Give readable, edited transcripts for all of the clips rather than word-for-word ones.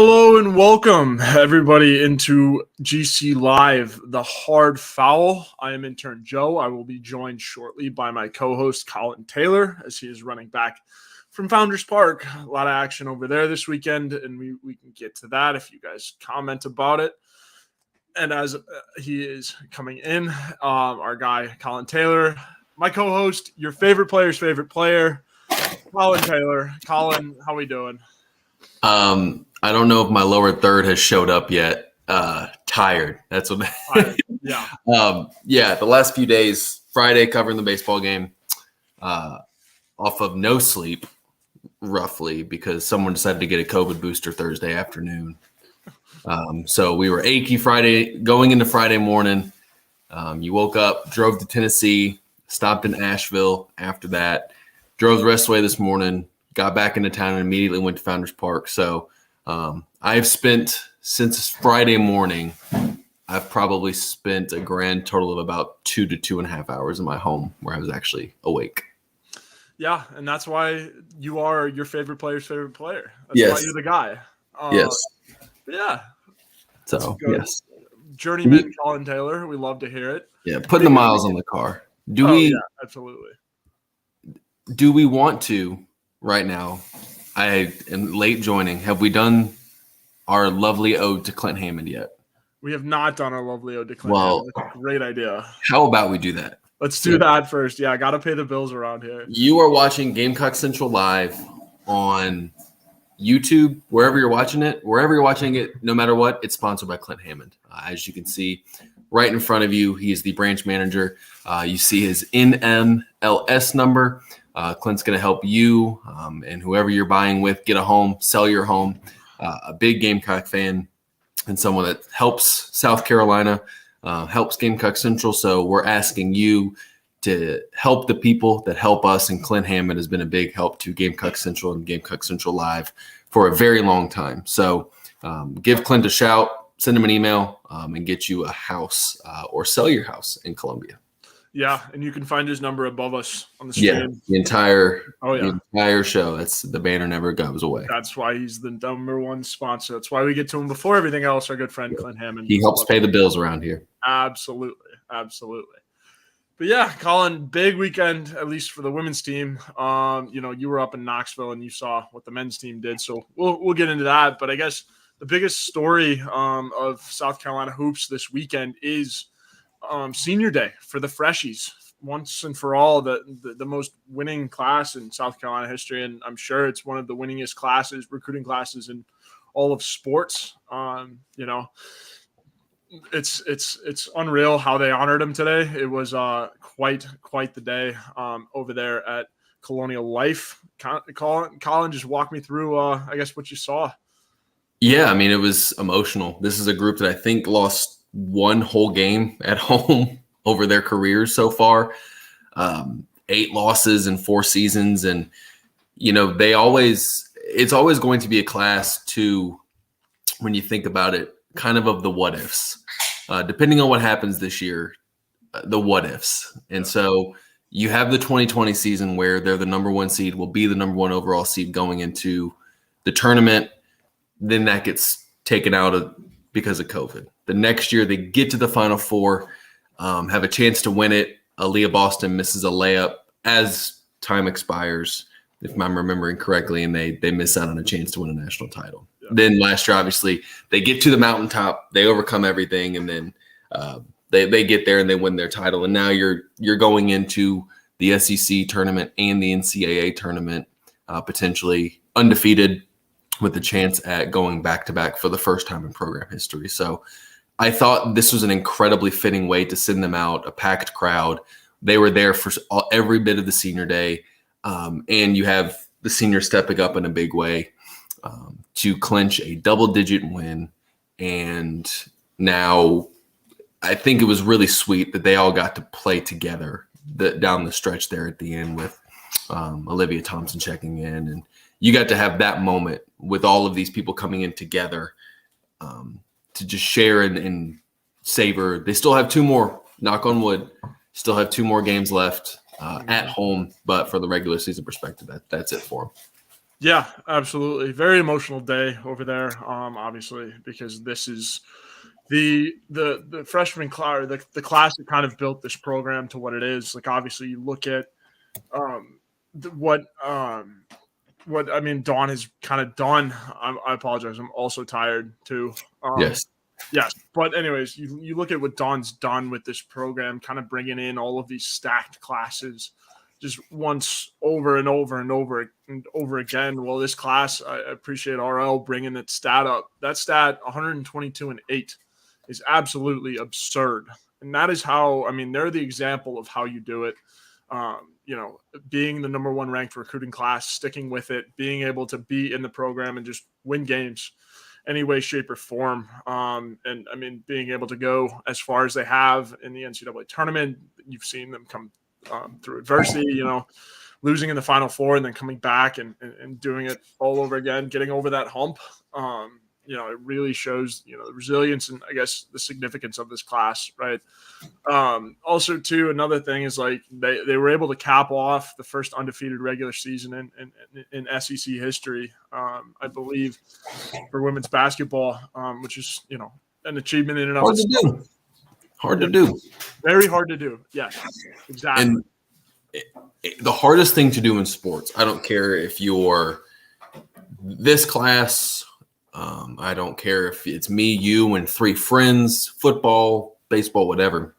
Hello and welcome everybody into GC Live, the hard foul. I am Intern Joe. I will be joined shortly by my co-host Collyn Taylor as he is running back from Founders Park. A lot of action over there this weekend, and we can get to that if you guys comment about it. And as he is coming in, our guy Collyn Taylor, my co-host, your favorite player's favorite player, Collyn Taylor. Collyn, how we doing? I don't know if my lower third has showed up yet. Tired. That's what. Yeah. The last few days, Friday covering the baseball game, off of no sleep, roughly, because someone decided to get a COVID booster Thursday afternoon. So we were achy Friday, going into Friday morning. You woke up, drove to Tennessee, stopped in Asheville after that, drove the rest of the way this morning, got back into town and immediately went to Founders Park. So I've spent, since Friday morning, I've probably spent a grand total of about 2 to 2.5 hours in my home where I was actually awake. Yeah, and that's why you are your favorite player's favorite player. That's Yes. why you're the guy. Yes. Yeah. So, yes. Journeyman Collyn Taylor, we love to hear it. Yeah, putting the miles on the car. Yeah, absolutely. Do we want to right now? I am late joining. Have we done our lovely ode to Clint Hammond yet? We have not done our lovely ode to Clint. Well, That's a great idea. How about we do that? Let's do that first. Yeah, I got to pay the bills around here. You are watching Gamecock Central live on YouTube, wherever you're watching it. Wherever you're watching it, no matter what, it's sponsored by Clint Hammond. As you can see right in front of you, he is the branch manager. You see his NMLS number. Clint's going to help you and whoever you're buying with get a home, sell your home. A big Gamecock fan and someone that helps South Carolina, helps Gamecock Central. So we're asking you to help the people that help us. And Clint Hammond has been a big help to Gamecock Central and Gamecock Central Live for a very long time. So give Clint a shout, send him an email, and get you a house or sell your house in Columbia. Yeah, and you can find his number above us on the screen. Yeah, the entire show. That's the banner never goes away. That's why he's the number one sponsor. That's why we get to him before everything else. Our good friend Clint Hammond. He helps pay the bills around here. Absolutely. But yeah, Collyn, big weekend, at least for the women's team. You were up in Knoxville and you saw what the men's team did. So we'll get into that. But I guess the biggest story of South Carolina hoops this weekend is senior day for the freshies. Once and for all, the most winning class in South Carolina history, and I'm sure it's one of the winningest recruiting classes in all of sports. It's unreal how they honored him today. It was quite the day over there at Colonial Life. Collyn, just walk me through, I guess, what you saw. Yeah, I mean, it was emotional. This is a group that I think lost one whole game at home over their careers so far. 8 losses in 4 seasons. And, it's always going to be a class too, when you think about it, kind of the what ifs. Depending on what happens this year, the what ifs. And so you have the 2020 season where they're the number 1 seed, will be the number 1 overall seed going into the tournament. Then that gets taken out because of COVID. The next year they get to the Final Four, have a chance to win it. Aaliyah Boston misses a layup as time expires, if I'm remembering correctly, and they miss out on a chance to win a national title. Yeah. Then last year, obviously, they get to the mountaintop, they overcome everything, and then they get there and they win their title. And now you're going into the SEC tournament and the NCAA tournament, potentially undefeated, with the chance at going back-to-back for the first time in program history. So I thought this was an incredibly fitting way to send them out, a packed crowd. They were there for every bit of the senior day, and you have the seniors stepping up in a big way to clinch a double-digit win. And now I think it was really sweet that they all got to play together down the stretch there at the end with Olivia Thompson checking in, and you got to have that moment with all of these people coming in together to just share and savor. They still have 2 more, knock on wood, still have 2 more games left at home. But for the regular season perspective, that's it for them. Yeah, absolutely. Very emotional day over there. Obviously, because this is the freshman class, the class that kind of built this program to what it is. Like, obviously, you look at um, what I mean. Dawn has kind of done. I apologize. I'm also tired too. Yes. Yes, but anyways, you look at what Dawn's done with this program, kind of bringing in all of these stacked classes, just once over and over and over and over again. Well, this class, I appreciate RL bringing that stat up. That stat, 122 and 8, is absolutely absurd, and that is how. I mean, they're the example of how you do it. Being the number one ranked recruiting class, sticking with it, being able to be in the program and just win games any way, shape, or form. And I mean, being able to go as far as they have in the NCAA tournament, you've seen them come through adversity, losing in the Final Four and then coming back and doing it all over again, getting over that hump. It really shows, the resilience and I guess the significance of this class, right? Also, too, another thing is like they were able to cap off the first undefeated regular season in SEC history, I believe, for women's basketball, which is an achievement in and of itself. Hard to do. Very hard to do. Yes, exactly. And the hardest thing to do in sports, I don't care if you're this class, I don't care if it's me, you, and 3 friends, football, baseball, whatever.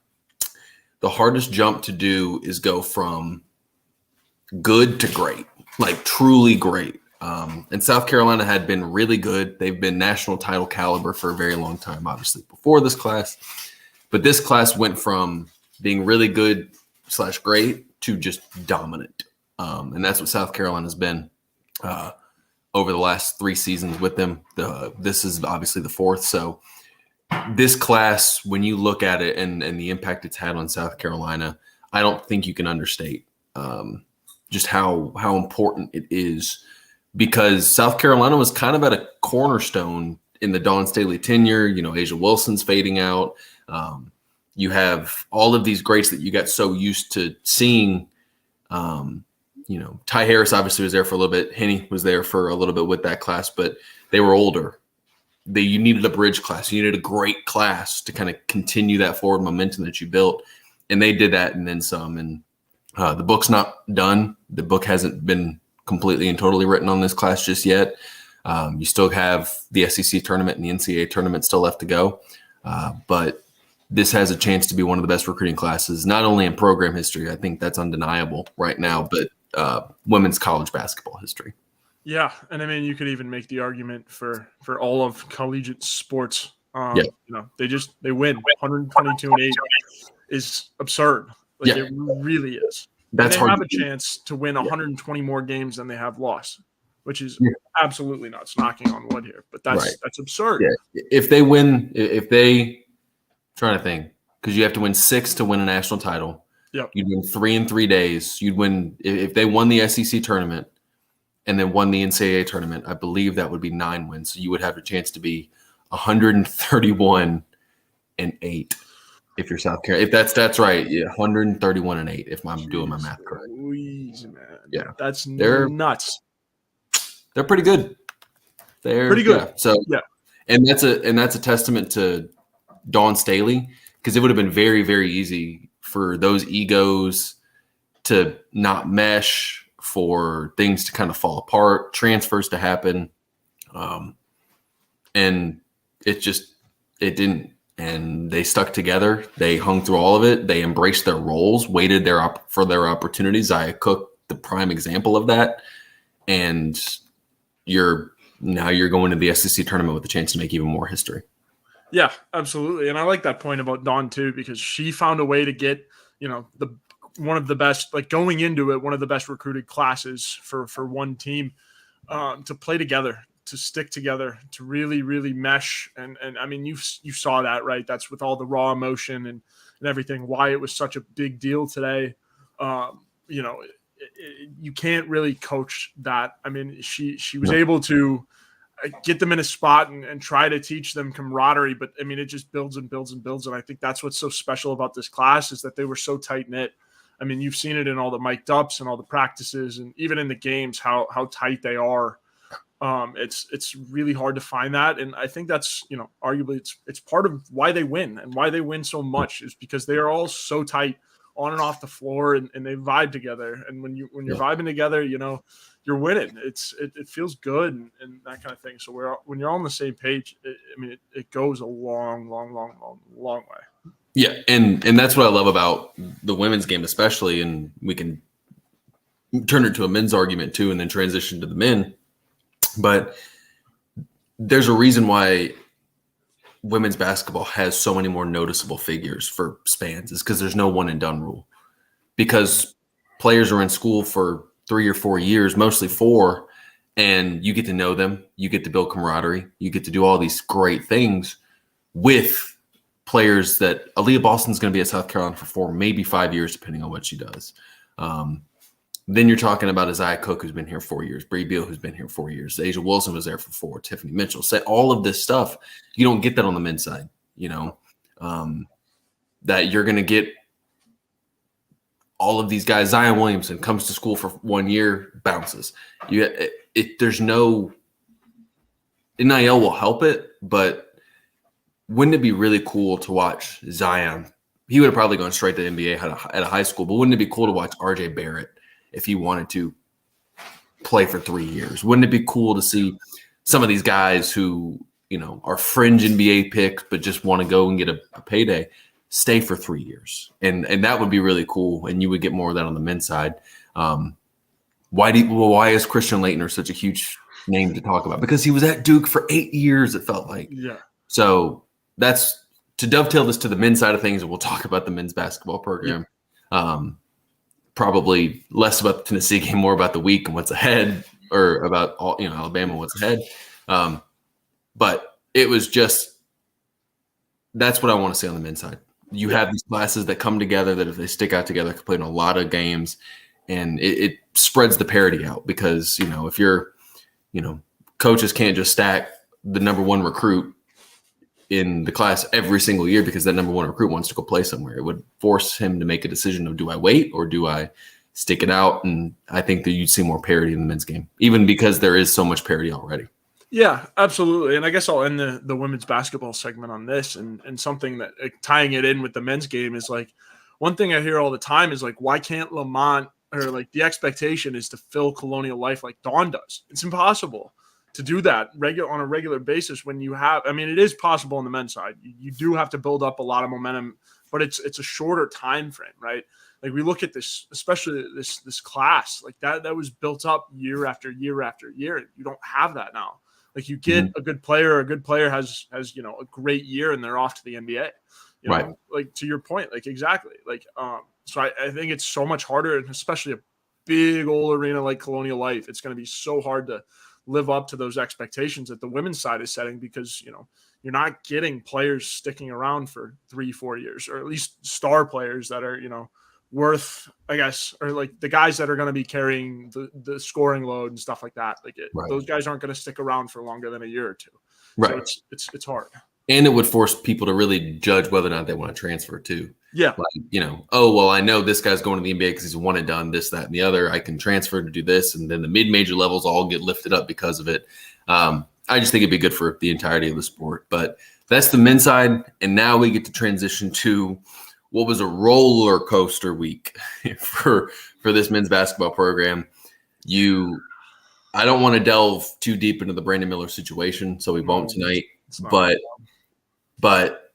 The hardest jump to do is go from good to great, like truly great. And South Carolina had been really good. They've been national title caliber for a very long time, obviously, before this class. But this class went from being really good / great to just dominant. And that's what South Carolina's been over the last 3 seasons with them. This is obviously the 4th. So this class, when you look at it and the impact it's had on South Carolina, I don't think you can understate just how important it is, because South Carolina was kind of at a cornerstone in the Dawn Staley tenure. Asia Wilson's fading out. You have all of these greats that you got so used to seeing. Ty Harris obviously was there for a little bit. Henny was there for a little bit with that class, but they were older. You needed a bridge class. You needed a great class to kind of continue that forward momentum that you built. And they did that and then some. And the book's not done. The book hasn't been completely and totally written on this class just yet. You still have the SEC tournament and the NCAA tournament still left to go. But this has a chance to be one of the best recruiting classes, not only in program history, I think that's undeniable right now, but women's college basketball history. Yeah, and I mean, you could even make the argument for all of collegiate sports. They win 122 and 8 is absurd. It really is. They have a chance to win 120 more games than they have lost, which is absolutely nuts. Knocking on wood here, but that's absurd. Yeah. Trying to think, because you have to win 6 to win a national title. Yep. You'd win 3 in 3 days. You'd win if they won the SEC tournament and then won the NCAA tournament. I believe that would be 9 wins. So you would have a chance to be 131 and 8 if you're South Carolina. If that's right, 131 and 8. If I'm doing my math correct. Louise, man. Yeah, that's nuts. They're pretty good. They're pretty good. Yeah. So and that's a testament to Dawn Staley, because it would have been very, very easy for those egos to not mesh, for things to kind of fall apart, transfers to happen. And it didn't. And they stuck together. They hung through all of it. They embraced their roles, waited for their opportunities. Zia Cook, the prime example of that. And you're going to the SEC tournament with a chance to make even more history. Yeah, absolutely. And I like that point about Dawn too, because she found a way to get, one of the best, like going into it, one of the best recruited classes for one team to play together, to stick together, to really, really mesh. And I mean, you saw that, right? That's with all the raw emotion and everything, why it was such a big deal today. You can't really coach that. I mean, she was able to get them in a spot and try to teach them camaraderie. But I mean, it just builds and builds and builds. And I think that's what's so special about this class, is that they were so tight knit. I mean, you've seen it in all the mic'd ups and all the practices, and even in the games, how tight they are. It's really hard to find that, and I think that's, arguably it's part of why they win and why they win so much is because they are all so tight on and off the floor, and they vibe together. And when you're vibing together, you're winning. It feels good and that kind of thing. So when you're all on the same page, it goes a long way. Yeah, and that's what I love about the women's game, especially, and we can turn it to a men's argument too, and then transition to the men. But there's a reason why women's basketball has so many more noticeable figures for spans, is because there's no one and done rule. Because players are in school for 3 or 4 years, mostly 4, and you get to know them, you get to build camaraderie, you get to do all these great things with players that Aaliyah Boston's going to be at South Carolina for 4, maybe 5 years, depending on what she does. Then you're talking about Isaiah Cook, who's been here 4 years, Bree Beal, who's been here 4 years, Asia Wilson was there for 4, Tiffany Mitchell. Say all of this stuff, you don't get that on the men's side. That you're going to get all of these guys. Zion Williamson comes to school for 1 year, bounces. There's no NIL will help it, but wouldn't it be really cool to watch Zion? He would have probably gone straight to the NBA at a high school, but wouldn't it be cool to watch RJ Barrett if he wanted to play for 3 years? Wouldn't it be cool to see some of these guys who, are fringe NBA picks, but just want to go and get a payday, stay for 3 years? And that would be really cool. And you would get more of that on the men's side. Why is Christian Laettner such a huge name to talk about? Because he was at Duke for 8 years, it felt like. Yeah. So that's to dovetail this to the men's side of things, and we'll talk about the men's basketball program. Yeah. Probably less about the Tennessee game, more about the week and what's ahead, or about Alabama and what's ahead. But it was just, that's what I want to see on the men's side. You have these classes that come together that if they stick out together, can play in a lot of games, and it spreads the parity out. Because if you're, coaches can't just stack the number 1 recruit in the class every single year because that number 1 recruit wants to go play somewhere. It would force him to make a decision of, do I wait or do I stick it out? And I think that you'd see more parity in the men's game, even because there is so much parity already. Yeah, absolutely. And I guess I'll end the women's basketball segment on this, and something that tying it in with the men's game is like, one thing I hear all the time is like, why can't Lamont, or like the expectation is to fill Colonial Life like Dawn does? It's impossible to do that on a regular basis when you have, it is possible on the men's side. You do have to build up a lot of momentum, but it's a shorter time frame, right? Like we look at this, especially this class, like that was built up year after year after year. You don't have that now. Like you get a good player has a great year and they're off to the NBA. Right. Like to your point, like exactly. Like so I think it's so much harder, and especially a big old arena like Colonial Life, it's going to be so hard to live up to those expectations that the women's side is setting, because you're not getting players sticking around for 3-4 years, or at least star players that are worth, I guess, or like the guys that are going to be carrying the scoring load and stuff like that. Like those guys aren't going to stick around for longer than a year or two. Right. So it's hard. And it would force people to really judge whether or not they want to transfer too. Yeah. Like, oh, well, I know this guy's going to the NBA because he's one and done, this, that, and the other. I can transfer to do this. And then the mid-major levels all get lifted up because of it. I just think it'd be good for the entirety of the sport. But that's the men's side. And now we get to transition to what was a roller coaster week for this men's basketball program. I don't want to delve too deep into the Brandon Miller situation, so we won't tonight. But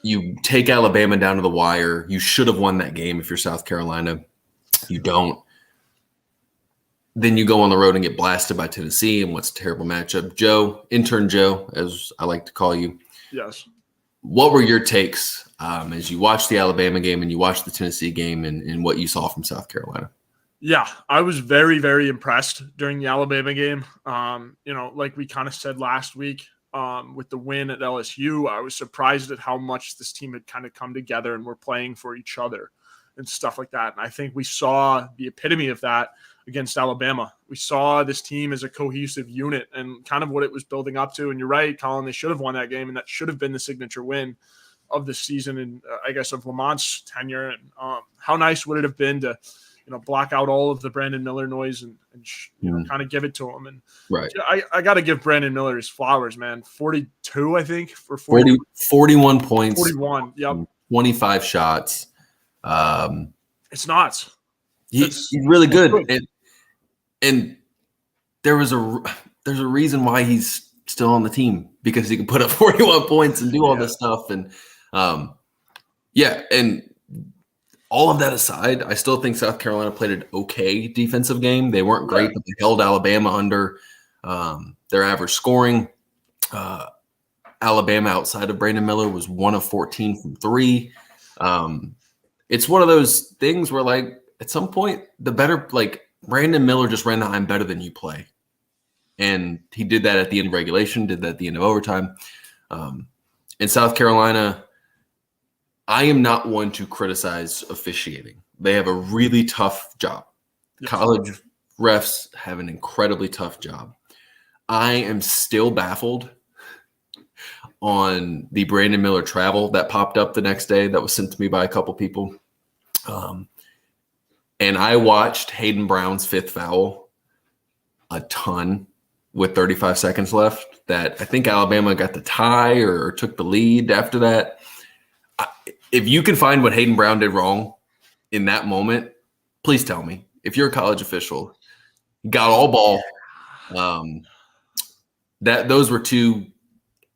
you take Alabama down to the wire. You should have won that game if you're South Carolina. You don't. Then you go on the road and get blasted by Tennessee, and what's a terrible matchup. Intern Joe, as I like to call you. Yes. What were your takes as you watched the Alabama game and you watched the Tennessee game and what you saw from South Carolina? Yeah, I was very, very impressed during the Alabama game. Like we kind of said last week, with the win at LSU, I was surprised at how much this team had kind of come together and were playing for each other and stuff like that. And I think we saw the epitome of that against Alabama. We saw this team as a cohesive unit and kind of what it was building up to. And you're right, Collyn, they should have won that game, and that should have been the signature win. of the season and I guess of Lamont's tenure. And how nice would it have been to, block out all of the Brandon Miller noise and kind of give it to him. And right. I got to give Brandon Miller his flowers, man. 42, I think, for 41 points. 41, yep. 25 shots. It's nuts. He's really good. And there's a reason why he's still on the team, because he can put up 41 points and do all this stuff. And and all of that aside, I still think South Carolina played an okay defensive game. They weren't great, but they held Alabama under their average scoring. Alabama, outside of Brandon Miller, was 1 of 14 from 3. It's one of those things where, like, at some point, Brandon Miller just ran the "I'm better than you" play. And he did that at the end of regulation, did that at the end of overtime. In South Carolina, I am not one to criticize officiating. They have a really tough job. Yes. College refs have an incredibly tough job. I am still baffled on the Brandon Miller travel that popped up the next day that was sent to me by a couple people. And I watched Hayden Brown's 5th foul a ton with 35 seconds left, that I think Alabama got the tie or took the lead after that. If you can find what Hayden Brown did wrong in that moment, please tell me. If you're a college official, you got all ball. Those were two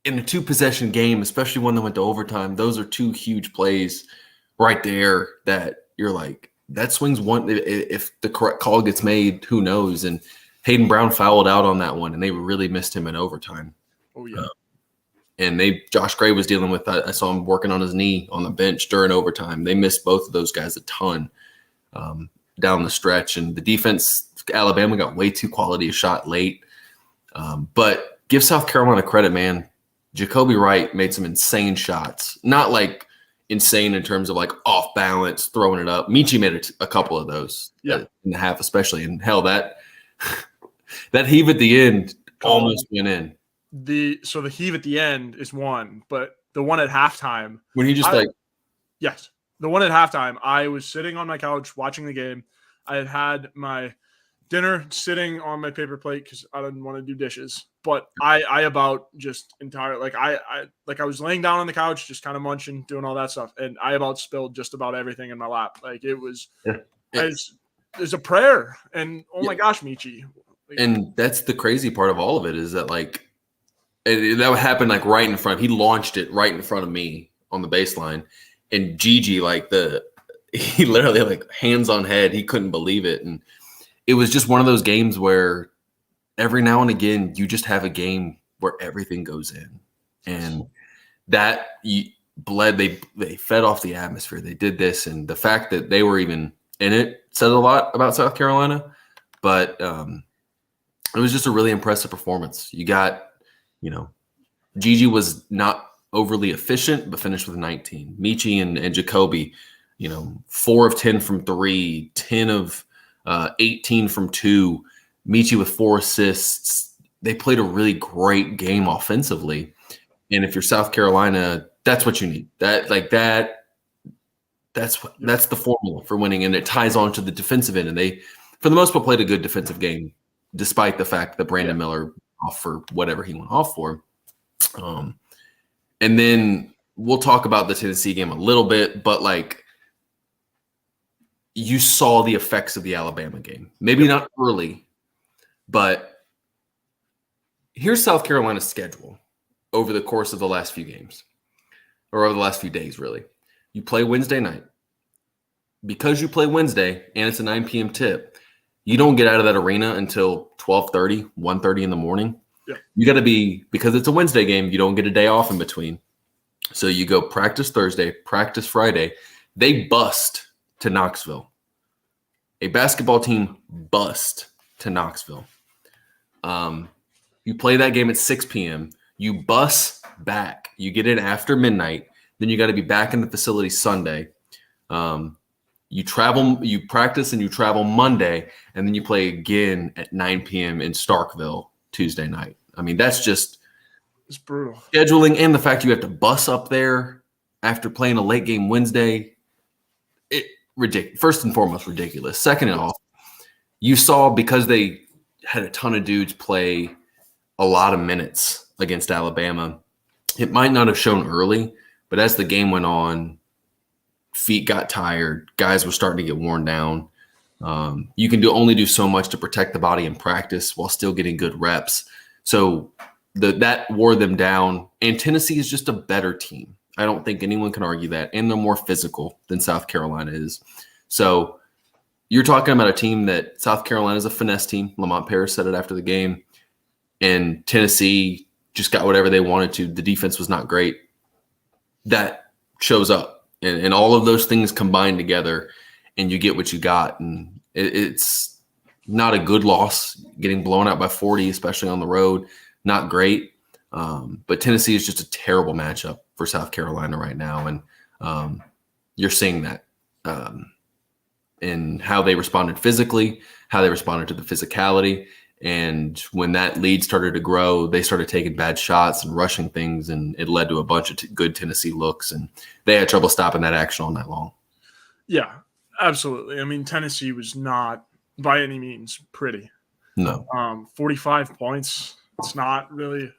in a 2-possession game, especially one that went to overtime. Those are 2 huge plays right there that you're like, that swings one. If the correct call gets made, who knows? And Hayden Brown fouled out on that one, and they really missed him in overtime. Oh yeah. And Josh Gray was dealing with that. I saw him working on his knee on the bench during overtime. They missed both of those guys a ton down the stretch. And the defense, Alabama got way too quality a shot late. But give South Carolina credit, man. Jacoby Wright made some insane shots. Not like insane in terms of like off balance, throwing it up. Michi made a couple of those in the half especially. And hell, that heave at the end almost went in. The heave at the end is one, but the one at halftime, when he just yes, the one at halftime, I was sitting on my couch watching the game. I had my dinner sitting on my paper plate because I didn't want to do dishes, but I about just I was laying down on the couch, just kind of munching, doing all that stuff, and I about spilled just about everything in my lap. Like, it was there's a prayer, and oh my gosh, Michi. And that's the crazy part of all of it, is that like, that would happen like right in front. He launched it right in front of me on the baseline, and Gigi, he literally like hands on head. He couldn't believe it, and it was just one of those games where every now and again you just have a game where everything goes in, and that bled. They fed off the atmosphere. They did this, and the fact that they were even in it said a lot about South Carolina. But it was just a really impressive performance. You got. Gigi was not overly efficient, but finished with 19. Michi and Jacoby, 4 of 10 from 3, 10 of 18 from 2. Michi with 4 assists. They played a really great game offensively. And if you're South Carolina, that's what you need. That's the formula for winning. And it ties on to the defensive end. And they, for the most part, played a good defensive game, despite the fact that Brandon Miller off for whatever he went off for. And then we'll talk about the Tennessee game a little bit, but like, you saw the effects of the Alabama game. Maybe not early, but here's South Carolina's schedule over the course of the last few games, or over the last few days, really. You play Wednesday night. Because you play Wednesday and it's a 9 p.m. tip, you don't get out of that arena until 12:30, 1:30 in the morning. Yeah. You got to be, because it's a Wednesday game, you don't get a day off in between. So you go practice Thursday, practice Friday. They bust to Knoxville. A basketball team bust to Knoxville. You play that game at 6 p.m. You bus back. You get in after midnight. Then you got to be back in the facility Sunday. You travel, you practice, and you travel Monday, and then you play again at 9 p.m. in Starkville Tuesday night. I mean, that's just, it's brutal. Scheduling, and the fact you have to bus up there. after playing a late game Wednesday. Ridiculous. First and foremost, ridiculous. Second off, you saw because they had a ton of dudes play a lot of minutes against Alabama. It might not have shown early, but as the game went on, feet got tired. Guys were starting to get worn down. You can only do so much to protect the body in practice while still getting good reps. So that wore them down. And Tennessee is just a better team. I don't think anyone can argue that. And they're more physical than South Carolina is. So you're talking about a team that South Carolina is a finesse team. Lamont Paris said it after the game. And Tennessee just got whatever they wanted to. The defense was not great. That shows up. And all of those things combined together, and you get what you got. And it's not a good loss. Getting blown out by 40, especially on the road, not great. But Tennessee is just a terrible matchup for South Carolina right now. And you're seeing that in how they responded physically, how they responded to the physicality. And when that lead started to grow, they started taking bad shots and rushing things, and it led to a bunch of good Tennessee looks. And they had trouble stopping that action all night long. Yeah, absolutely. I mean, Tennessee was not by any means pretty. No. 45 points. It's not really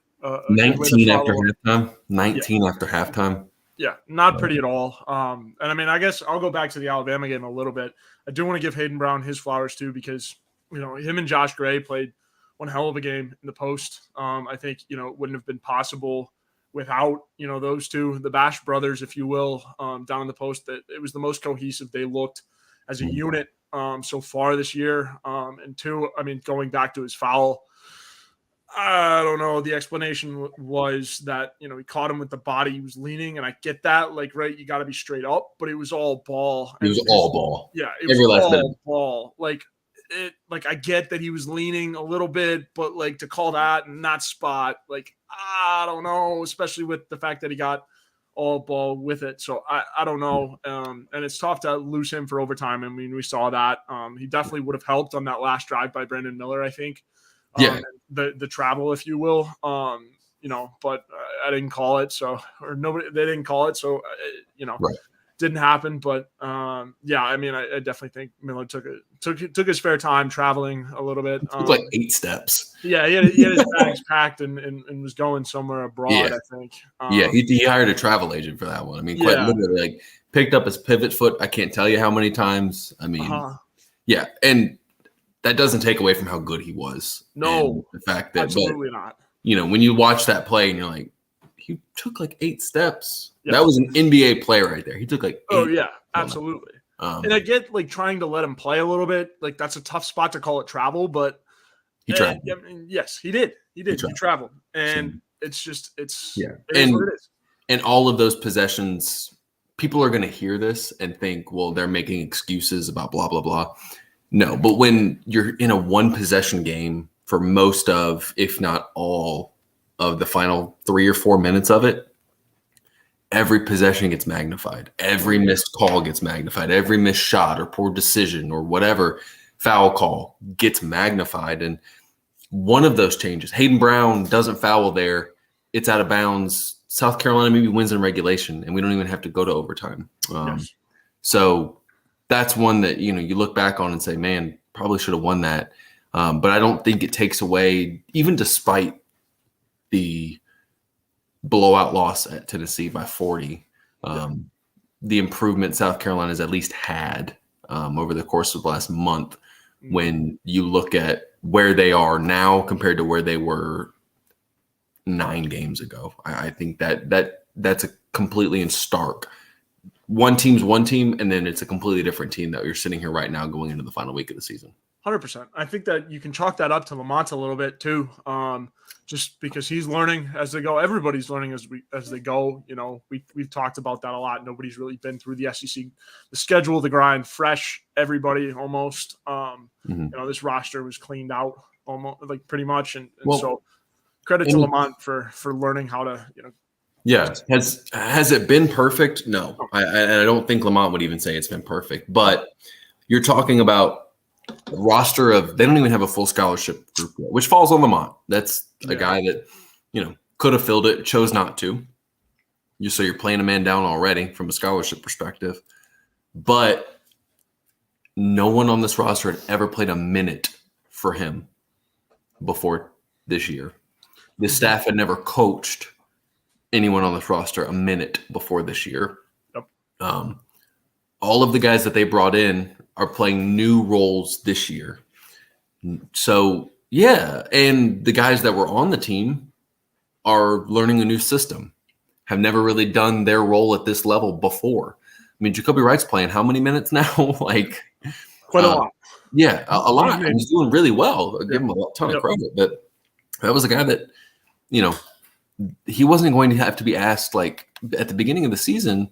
19 after halftime. 19 after halftime. Yeah, not pretty at all. And I mean, I guess I'll go back to the Alabama game a little bit. I do want to give Hayden Brown his flowers too, because him and Josh Gray played one hell of a game in the post. I think it wouldn't have been possible without those two, the Bash brothers, if you will, down in the post. That it was the most cohesive they looked as a unit so far this year. And two, I mean, going back to his foul, I don't know. The explanation was that, he caught him with the body. He was leaning, and I get that. Like, right, you got to be straight up, but it was all ball. It was all ball. Yeah, it was all ball. Like I get that he was leaning a little bit, but like to call that and not spot, like, I don't know, especially with the fact that he got all ball with it. So I don't know. And it's tough to lose him for overtime. I mean, we saw that. He definitely would have helped on that last drive by Brandon Miller, I think. The travel, if you will, but I didn't call it. So, they didn't call it. So, right. Didn't happen. But yeah, I mean, I definitely think Miller took his fair time traveling a little bit. Took like 8 steps. Yeah, he had his bags packed and was going somewhere abroad, I think. He hired a travel agent for that one. I mean, quite literally, like, picked up his pivot foot. I can't tell you how many times. I mean, yeah, and that doesn't take away from how good he was. No, the fact that absolutely not. When you watch that play and you're like, he took like 8 steps. Yeah. That was an NBA player right there. He took like 8. Oh yeah, absolutely. And I get like trying to let him play a little bit. Like that's a tough spot to call it travel, but he traveled. I mean, yes, he did. He traveled, and it's just it is what it is. And all of those possessions, people are going to hear this and think, well, they're making excuses about blah blah blah. No, but when you're in a 1 possession game for most of, if not all, of the final 3 or 4 minutes of it, every possession gets magnified. Every missed call gets magnified. Every missed shot or poor decision or whatever foul call gets magnified. And one of those changes, Hayden Brown doesn't foul there. It's out of bounds. South Carolina maybe wins in regulation, and we don't even have to go to overtime. So that's one that, you look back on and say, man, probably should have won that. But I don't think it takes away, even despite the blowout loss at Tennessee by 40, the improvement South Carolina's at least had over the course of the last month. When you look at where they are now compared to where they were 9 games ago, I think that's a completely in stark. One team's one team, and then it's a completely different team that you're sitting here right now going into the final week of the season. 100%. I think that you can chalk that up to Lamont a little bit too, just because he's learning as they go. Everybody's learning as they go. We've talked about that a lot. Nobody's really been through the SEC, the schedule, the grind, fresh. Everybody almost. This roster was cleaned out almost, like pretty much, and so credit to Lamont for learning how to Yeah. Has it been perfect? No. I don't think Lamont would even say it's been perfect. But you're talking about a roster of – they don't even have a full scholarship group yet, which falls on Lamont. That's a guy that, could have filled it, chose not to. You're playing a man down already from a scholarship perspective. But no one on this roster had ever played a minute for him before this year. The staff had never coached anyone on this roster a minute before this year. Yep. All of the guys that they brought in are playing new roles this year. So, yeah, and the guys that were on the team are learning a new system, have never really done their role at this level before. I mean, Jacoby Wright's playing how many minutes now? Like quite a lot. Yeah, a lot. And he's doing really well. I'll give him a ton of credit. But that was a guy that, he wasn't going to have to be asked, like, at the beginning of the season,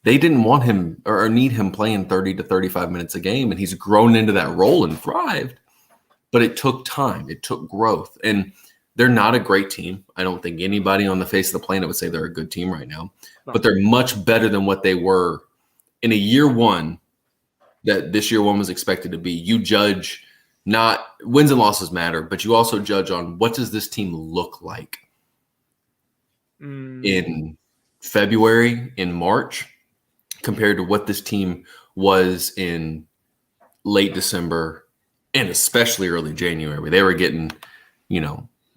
they didn't want him or need him playing 30 to 35 minutes a game, and he's grown into that role and thrived. But it took time. It took growth. And they're not a great team. I don't think anybody on the face of the planet would say they're a good team right now. No. But they're much better than what they were in a year one that this year one was expected to be. You judge not wins and losses matter, but you also judge on what does this team look like in February, in March, compared to what this team was in late December and especially early January. They were getting,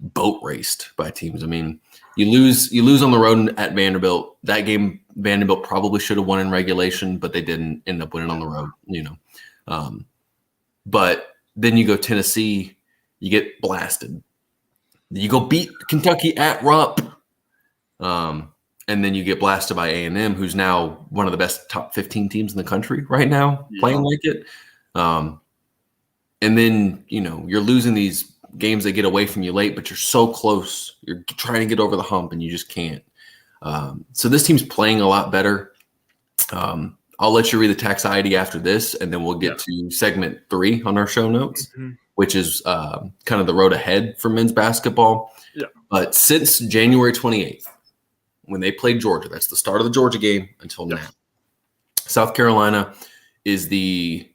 boat raced by teams. I mean, you lose on the road at Vanderbilt. That game, Vanderbilt probably should have won in regulation, but they didn't end up winning on the road, But then you go Tennessee, you get blasted. You go beat Kentucky at Rupp. And then you get blasted by A&M, who's now one of the best top 15 teams in the country right now, playing like it. And then, you're losing these games that get away from you late, but you're so close. You're trying to get over the hump, and you just can't. So this team's playing a lot better. I'll let you read the tax ID after this, and then we'll get to segment 3 on our show notes, which is kind of the road ahead for men's basketball. Yeah. But since January 28th, when they played Georgia, that's the start of the Georgia game until now, South Carolina is the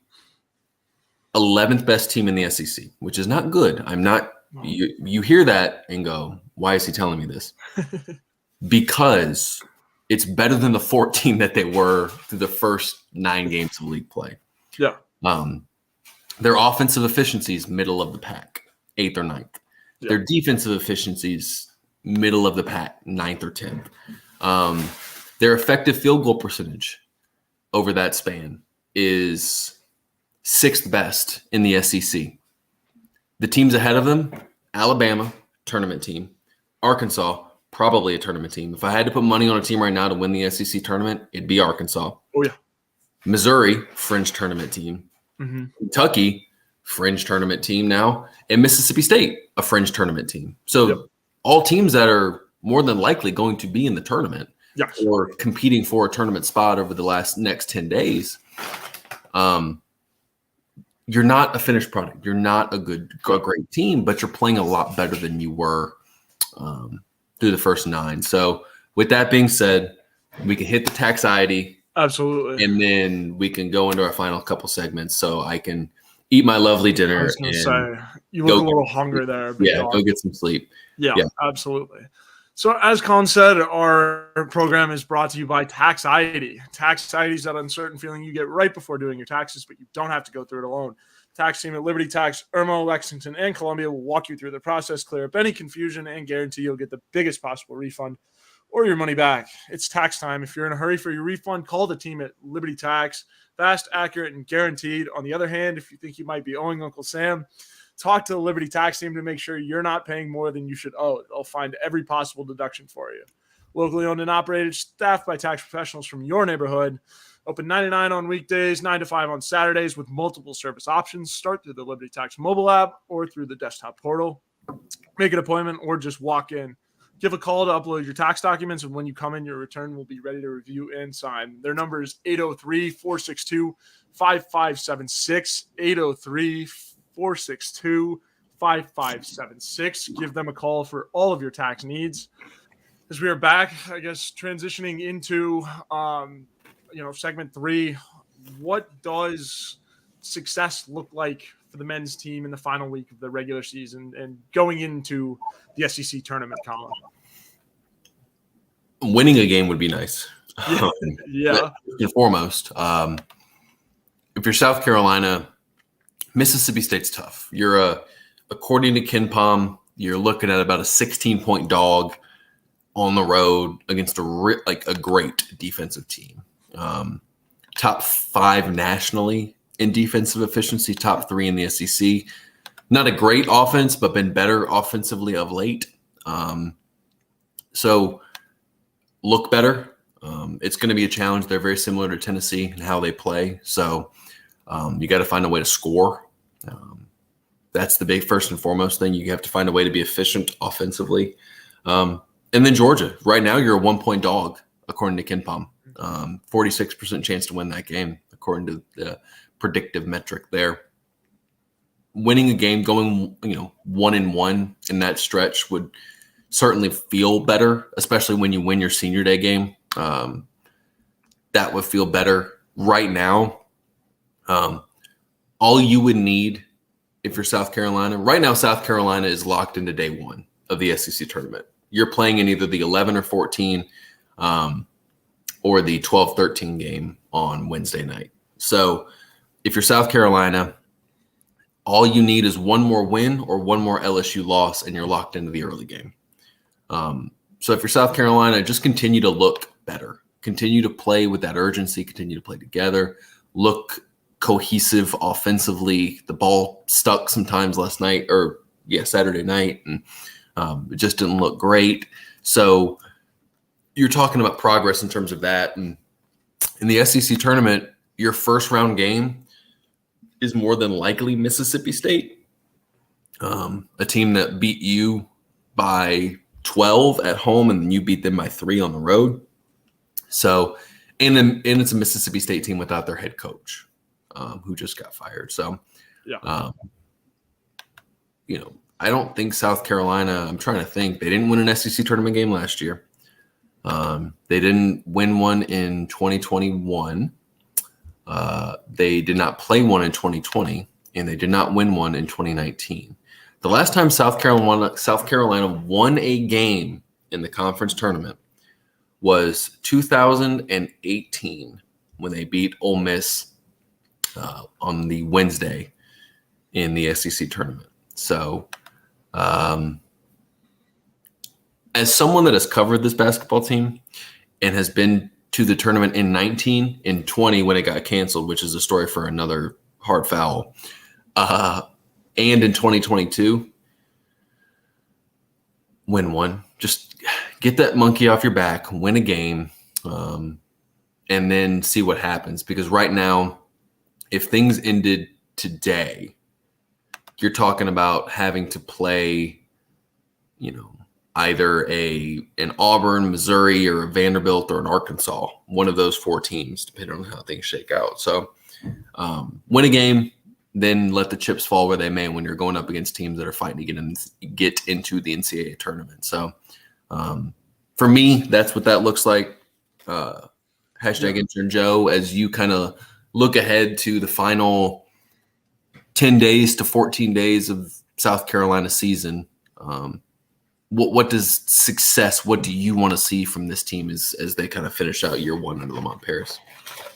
11th best team in the SEC, which is not good. You hear that and go, why is he telling me this? Because it's better than the 14 that they were through the first 9 games of league play. Yeah. Their offensive efficiencies, middle of the pack, 8th or 9th. Yeah. Their defensive efficiencies, middle of the pack, 9th or 10th. Their effective field goal percentage over that span is 6th best in the SEC. The teams ahead of them, Alabama, tournament team. Arkansas, probably a tournament team. If I had to put money on a team right now to win the SEC tournament, it'd be Arkansas. Oh, yeah. Missouri, fringe tournament team. Kentucky, fringe tournament team now. And Mississippi State, a fringe tournament team. So all teams that are more than likely going to be in the tournament or competing for a tournament spot over the next 10 days, you're not a finished product. You're not a great team, but you're playing a lot better than you were through the first 9. So with that being said, we can hit the tax ID. Absolutely. And then we can go into our final couple segments so I can eat my lovely dinner. I was going to say, you look a little hungry there. Go get some sleep. Yeah, absolutely. So as Collyn said, our program is brought to you by Tax ID. Tax ID is that uncertain feeling you get right before doing your taxes, but you don't have to go through it alone. Tax team at Liberty Tax, Irmo, Lexington, and Columbia will walk you through the process, clear up any confusion, and guarantee you'll get the biggest possible refund or your money back. It's tax time. If you're in a hurry for your refund, call the team at Liberty Tax. Fast, accurate, and guaranteed. On the other hand, if you think you might be owing Uncle Sam, talk to the Liberty Tax team to make sure you're not paying more than you should owe. They'll find every possible deduction for you. Locally owned and operated, staffed by tax professionals from your neighborhood. Open 9 on weekdays, 9 to 5 on Saturdays with multiple service options. Start through the Liberty Tax mobile app or through the desktop portal. Make an appointment or just walk in. Give a call to upload your tax documents, and when you come in, your return will be ready to review and sign. Their number is 803-462-5576, 803-462-5576. Give them a call for all of your tax needs. As we are back, I guess, transitioning into segment 3, what does success look like for the men's team in the final week of the regular season and going into the SEC tournament, Collyn? Winning a game would be nice. Yeah. First and foremost, if you're South Carolina, Mississippi State's tough. You're according to KenPom, you're looking at about a 16-point dog on the road against a great defensive team. Top 5 nationally in defensive efficiency, top 3 in the SEC. Not a great offense, but been better offensively of late. So look better. It's going to be a challenge. They're very similar to Tennessee in how they play. So you got to find a way to score. That's the big first and foremost thing. You have to find a way to be efficient offensively. And then Georgia. Right now, you're a 1-point dog, according to KenPom. 46% chance to win that game, according to the predictive metric there. Winning a game, going 1-1 in that stretch would certainly feel better, especially when you win your senior day game. That would feel better. Right now, all you would need if you're South Carolina, right now South Carolina is locked into day 1 of the SEC tournament. You're playing in either the 11 or 14 or the 12-13 game on Wednesday night. So if you're South Carolina, all you need is one more win or one more LSU loss, and you're locked into the early game. So if you're South Carolina, just continue to look better. Continue to play with that urgency. Continue to play together. Look cohesive offensively. The ball stuck sometimes Saturday night, and it just didn't look great. So you're talking about progress in terms of that. And in the SEC tournament, your first round game is more than likely Mississippi State, a team that beat you by 12 at home, and then you beat them by 3 on the road. So, and it's a Mississippi State team without their head coach, who just got fired. So, yeah. I don't think South Carolina, I'm trying to think, they didn't win an SEC tournament game last year. They didn't win one in 2021. They did not play one in 2020, and they did not win one in 2019. The last time South Carolina won a game in the conference tournament was 2018 when they beat Ole Miss on the Wednesday in the SEC tournament. So, as someone that has covered this basketball team and has been to the tournament in 19, in 20 when it got canceled, which is a story for another hard foul, and in 2022, win one. Just get that monkey off your back, win a game, and then see what happens. Because right now, if things ended today, you're talking about having to play, either an Auburn, Missouri, or a Vanderbilt or an Arkansas, one of those 4 teams, depending on how things shake out. So win a game, then let the chips fall where they may when you're going up against teams that are fighting to get into the NCAA tournament. So for me, that's what that looks like. Hashtag Intern Joe, as you kind of look ahead to the final 10 days to 14 days of South Carolina season. What does success, what do you want to see from this team as they kind of finish out year 1 under Lamont Paris?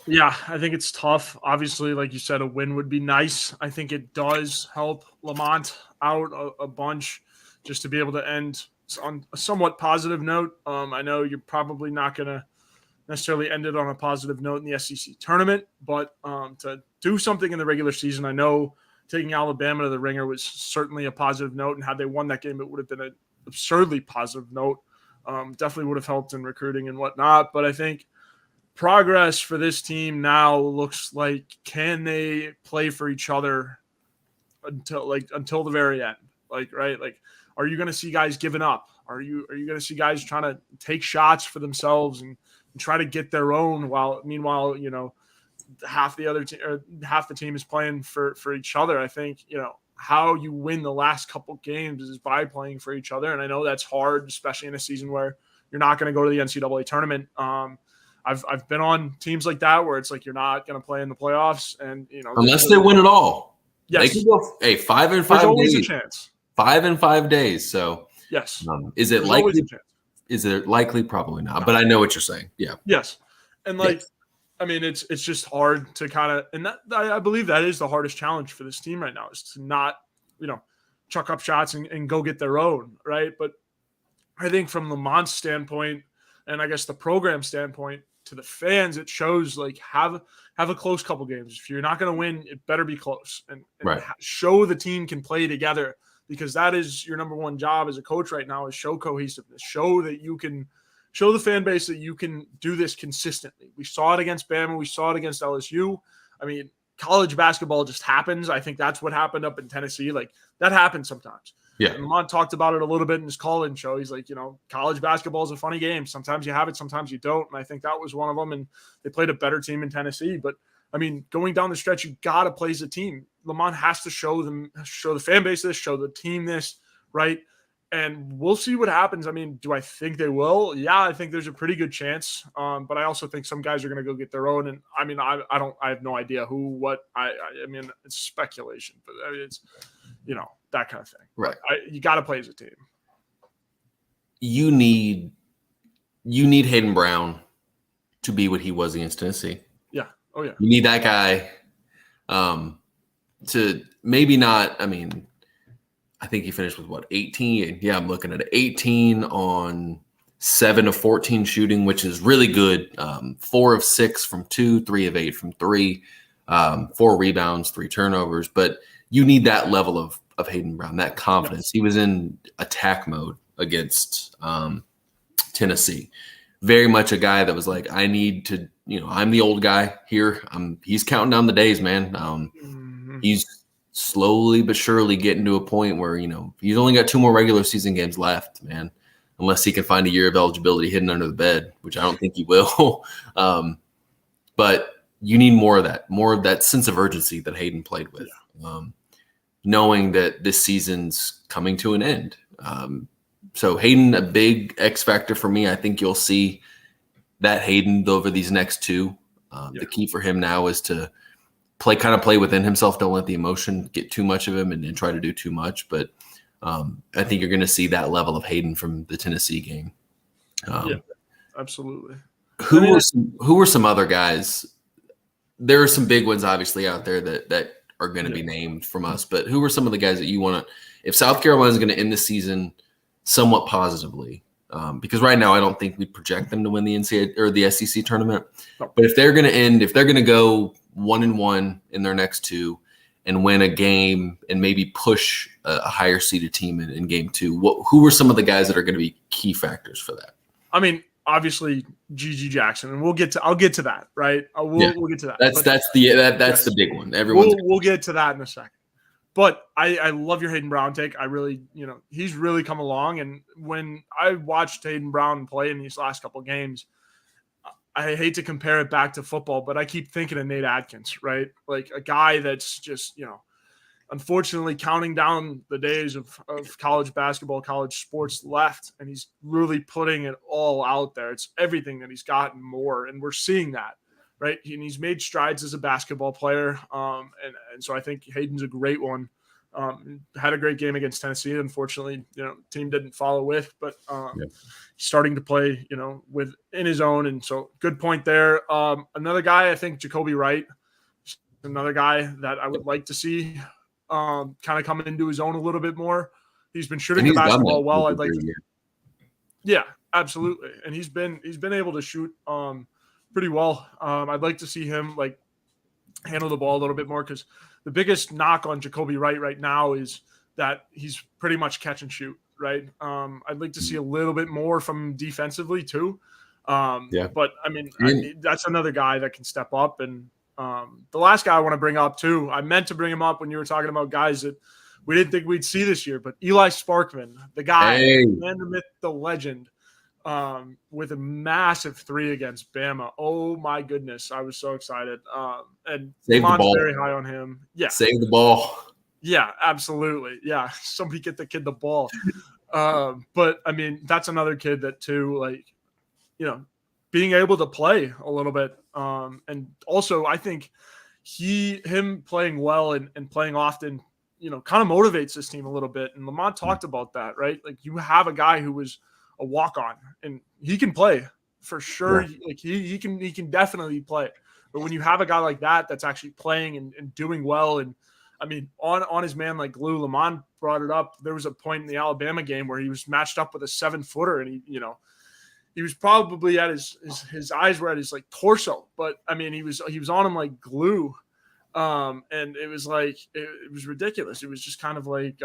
Yeah, I think it's tough. Obviously, like you said, a win would be nice. I think it does help Lamont out a bunch just to be able to end on a somewhat positive note. I know you're probably not going to necessarily end it on a positive note in the SEC tournament, but to do something in the regular season, I know taking Alabama to the ringer was certainly a positive note, and had they won that game, it would have been an absurdly positive note. Definitely would have helped in recruiting and whatnot, but I think progress for this team now looks like, can they play for each other until the very end? Right? Are you going to see guys giving up? Are you going to see guys trying to take shots for themselves and try to get their own meanwhile, half the team is playing for each other? I think, how you win the last couple games is by playing for each other. And I know that's hard, especially in a season where you're not going to go to the NCAA tournament. I've been on teams like that where it's like you're not going to play in the playoffs, and unless they win it all. Yes, they can go 5 and 5 There's always days. a chance. 5 and 5 days. So yes, is it There's likely? Is it likely? Probably not. But I know what you're saying. Yeah. Yes. And I mean, it's just hard to kind of, and that I believe that is the hardest challenge for this team right now, is to not, chuck up shots and go get their own, right? But I think from Lamont's standpoint, and I guess the program standpoint, to the fans, it shows have a close couple games. If you're not going to win, it better be close, and Right. show the team can play together, because that is your number one job as a coach right now, is show cohesiveness, show that you can show the fan base that you can do this consistently. We saw it against Bama. We saw it against LSU. I mean, college basketball just happens. I think that's what happened up in Tennessee. That happens sometimes. Yeah. And Lamont talked about it a little bit in his Collyn show. He's like, college basketball is a funny game. Sometimes you have it, sometimes you don't. And I think that was one of them. And they played a better team in Tennessee. But I mean, going down the stretch, you got to play as a team. Lamont has to show the fan base this, show the team this, right? And we'll see what happens. I mean, do I think they will? Yeah, I think there's a pretty good chance. But I also think some guys are going to go get their own. And I mean, I have no idea who, what. I mean, it's speculation, but I mean, it's, that kind of thing. Right. You got to play as a team. You need Hayden Brown to be what he was against Tennessee. Yeah. Oh yeah. You need that guy to maybe not. I mean, I think he finished with 18. Yeah, I'm looking at it. 18 on 7 of 14 shooting, which is really good. 4 of 6 from 2, 3 of 8 from 3, 4 rebounds, 3 turnovers. But you need that level of Hayden Brown, that confidence. Yes. He was in attack mode against Tennessee. Very much a guy that was like, I need to, I'm the old guy here. He's counting down the days, man. He's slowly but surely getting to a point where, he's only got 2 more regular season games left, man, unless he can find a year of eligibility hidden under the bed, which I don't think he will. But you need more of that sense of urgency that Hayden played with, knowing that this season's coming to an end. So Hayden, a big X factor for me. I think you'll see that Hayden over these next 2. The key for him now is to play within himself. Don't let the emotion get too much of him and try to do too much. But I think you're going to see that level of Hayden from the Tennessee game. Absolutely. Who were some other guys? There are some big ones obviously out there that are going to be named from us, but who were some of the guys that you want to, if South Carolina is going to end the season somewhat positively, because right now I don't think we project them to win the NCAA or the SEC tournament, but if they're going to go 1-1 in their next 2 and win a game and maybe push a higher seeded team in game 2, who were some of the guys that are going to be key factors for that? I mean, obviously Gigi Jackson, and I'll get to that, right? We'll get to that. That's the big one. We'll get to that in a second. But I love your Hayden Brown take. I really, he's really come along. And when I watched Hayden Brown play in these last couple of games, I hate to compare it back to football, but I keep thinking of Nate Atkins, right? Like a guy that's just, unfortunately counting down the days of college basketball, college sports left, and he's really putting it all out there. It's everything that he's gotten more, and we're seeing that, right? And he's made strides as a basketball player, and so I think Hayden's a great one. Had a great game against Tennessee. Unfortunately, team didn't follow with, but starting to play, within his own, and so good point there. Another guy, I think Jacoby Wright, another guy that I would like to see kind of coming into his own a little bit more. He's been shooting the basketball well. I'd like to, yeah, absolutely, and he's been able to shoot pretty well. I'd like to see him handle the ball a little bit more, because the biggest knock on Jacoby Wright right now is that he's pretty much catch and shoot, right? I'd like to see a little bit more from him defensively too. But I mean, that's another guy that can step up. And the last guy I want to bring up too, I meant to bring him up when you were talking about guys that we didn't think we'd see this year, but Eli Sparkman, the guy, man, the myth, the legend, with a massive 3 against Bama. Oh my goodness, I was so excited. And Lamont's very high on him. Yeah, save the ball. Yeah, absolutely. Yeah, somebody get the kid the ball. But I mean, that's another kid that too, being able to play a little bit. And also, I think him playing well and playing often, kind of motivates this team a little bit. And Lamont talked about that, right? Like, you have a guy who was a walk-on, and he can play for sure. Yeah. Like he can definitely play. But when you have a guy like that that's actually playing and doing well, and I mean, on his man like glue, Lamont brought it up. There was a point in the Alabama game where he was matched up with a 7-footer, and he was probably at his eyes were at his like torso, but I mean, he was on him like glue. And it was like, it was ridiculous. It was just kind of like,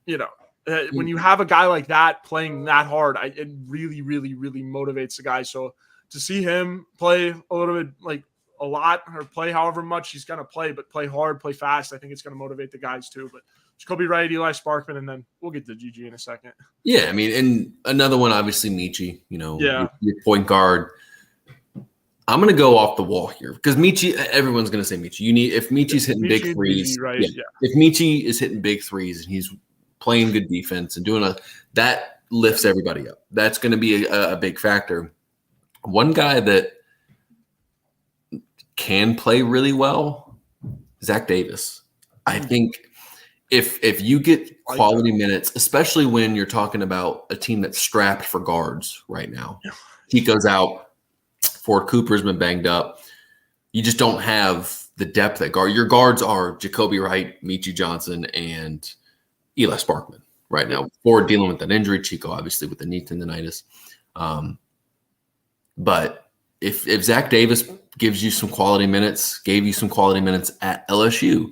when you have a guy like that playing that hard, it really, really, really motivates the guy. So to see him play a little bit, like a lot, or play however much he's going to play, but play hard, play fast, I think it's going to motivate the guys too. But Jacoby Wright, Eli Sparkman, and then we'll get to GG in a second. Yeah, I mean, and another one, obviously, Michi, your point guard. I'm going to go off the wall here because Michi, everyone's going to say Michi. If Michi's hitting big threes, right? If Michi is hitting big threes and he's playing good defense and that lifts everybody up. That's going to be a big factor. One guy that can play really well, Zach Davis. I think if you get quality minutes, especially when you're talking about a team that's strapped for guards right now, Chico's out. Ford Cooper's been banged up. You just don't have the depth at guard. Your guards are Jacoby Wright, Michi Johnson, and Eli Sparkman right now. Ford dealing with that injury, Chico obviously with the knee tendonitis. But if Zach Davis gave you some quality minutes at LSU,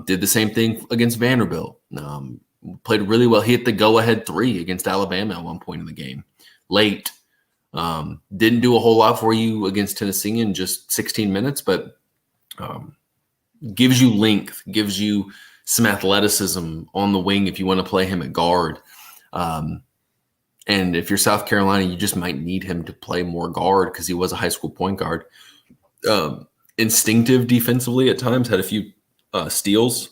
did the same thing against Vanderbilt, played really well. He hit the go-ahead 3 against Alabama at one point in the game, late. Didn't do a whole lot for you against Tennessee in just 16 minutes, but gives you length, gives you some athleticism on the wing if you want to play him at guard. And if you're South Carolina, you just might need him to play more guard because he was a high school point guard. Instinctive defensively at times, had a few steals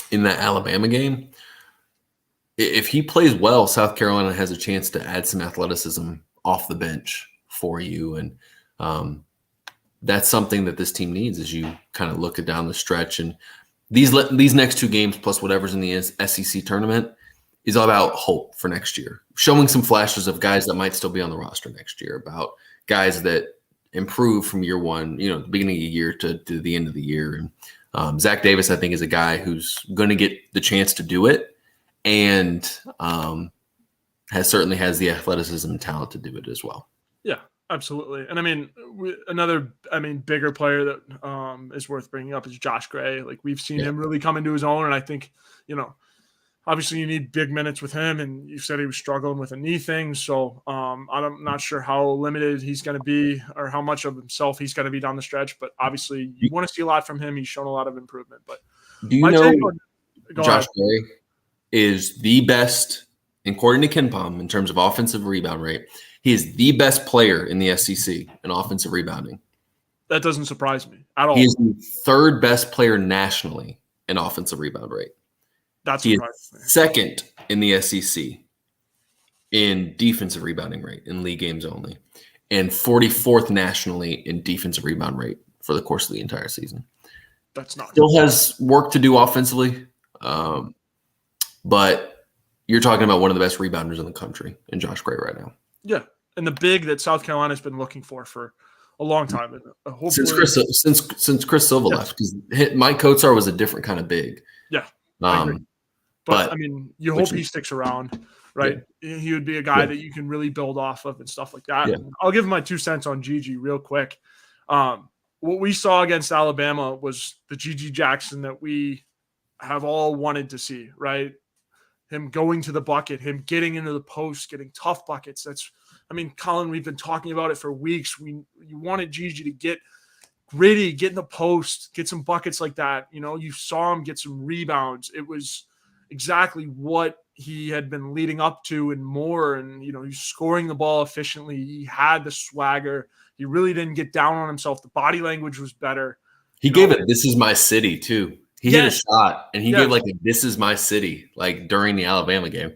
in that Alabama game. If he plays well, South Carolina has a chance to add some athleticism off the bench for you. And that's something that this team needs as you kind of look at down the stretch. And these next 2 games plus whatever's in the SEC tournament is all about hope for next year, showing some flashes of guys that might still be on the roster next year, about guys that improve from year one, the beginning of the year to the end of the year. And Zach Davis, I think, is a guy who's going to get the chance to do it, and certainly has the athleticism and talent to do it as well. Yeah, absolutely. And I mean, bigger player that is worth bringing up is Josh Gray. Like, we've seen him really come into his own, and I think, obviously you need big minutes with him, and you said he was struggling with a knee thing. So I'm not sure how limited he's going to be or how much of himself he's going to be down the stretch, but obviously you want to see a lot from him. He's shown a lot of improvement. But do you know Josh Gray is the best, according to KenPom, in terms of offensive rebound rate? He is the best player in the SEC in offensive rebounding. That doesn't surprise me at all. He is the 3rd best player nationally in offensive rebound rate. That's he is second in the SEC in defensive rebounding rate in league games only, and 44th nationally in defensive rebound rate for the course of the entire season. That's not still has work to do offensively, but you're talking about one of the best rebounders in the country in Josh Gray right now. Yeah, and the big that South Carolina's been looking for a long time. Since Chris Silva left, because Mike Kotsar was a different kind of big. Yeah, I agree. But I mean, you hope he sticks around, right? Yeah. He would be a guy that you can really build off of and stuff like that. Yeah. I'll give my 2 cents on Gigi real quick. What we saw against Alabama was the Gigi Jackson that we have all wanted to see, right? Him going to the bucket, him getting into the post, getting tough buckets. Collyn, we've been talking about it for weeks. You wanted Gigi to get gritty, get in the post, get some buckets like that. You saw him get some rebounds. It was exactly what he had been leading up to and more. And, he's scoring the ball efficiently. He had the swagger. He really didn't get down on himself. The body language was better. He gave it, "This is my city," too. He hit a shot and he gave like a "This is my city," like during the Alabama game.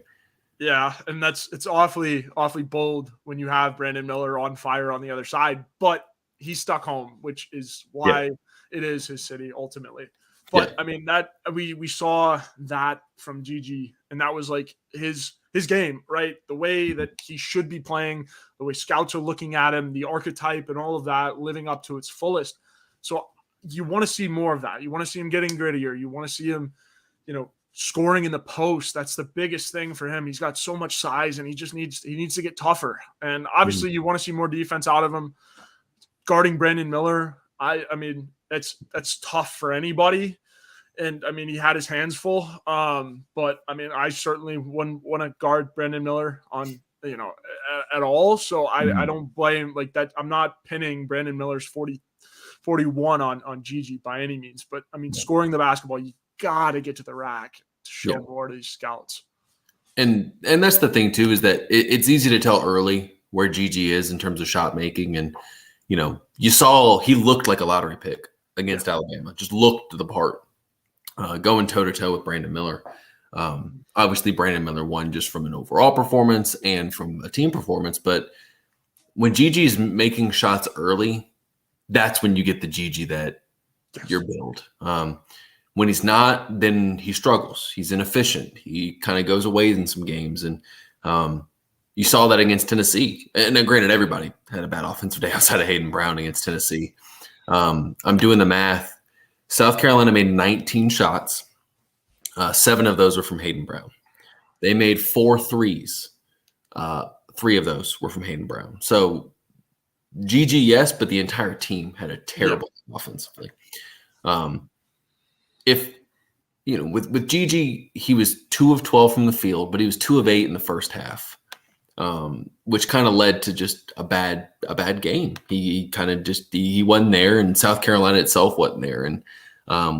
Yeah. And it's awfully, awfully bold when you have Brandon Miller on fire on the other side, but he stuck home, which is why it is his city ultimately. But I mean, that we saw that from Gigi, and that was like his game, right? The way that he should be playing, the way scouts are looking at him, the archetype and all of that, living up to its fullest. So you want to see more of that. You want to see him getting grittier. You want to see him, scoring in the post. That's the biggest thing for him. He's got so much size, and he needs to get tougher. And obviously, you want to see more defense out of him. Guarding Brandon Miller, I mean, that's tough for anybody. And I mean, he had his hands full. But I mean, I certainly wouldn't want to guard Brandon Miller on, at all. So I don't blame like that. I'm not pinning Brandon Miller's 41 on Gigi by any means. But I mean, scoring the basketball, you got to get to the rack to show more to these scouts. And that's the thing too, is that it's easy to tell early where Gigi is in terms of shot making. And, you saw he looked like a lottery pick against Alabama, just looked the part, going toe-to-toe with Brandon Miller. Obviously, Brandon Miller won just from an overall performance and from a team performance. But when Gigi's making shots early, that's when you get the Gigi that you're built. When he's not, then he struggles. He's inefficient. He kind of goes away in some games. And you saw that against Tennessee. And then, granted, everybody had a bad offensive day outside of Hayden Brown against Tennessee. I'm doing the math. South Carolina made 19 shots. 7 of those were from Hayden Brown. They made 4 threes. 3 of those were from Hayden Brown. So Gigi, yes, but the entire team had a terrible offensively. With Gigi, he was 2 of 12 from the field, but he was 2 of 8 in the first half, which kind of led to just a bad game. He kind of he wasn't there, and South Carolina itself wasn't there. And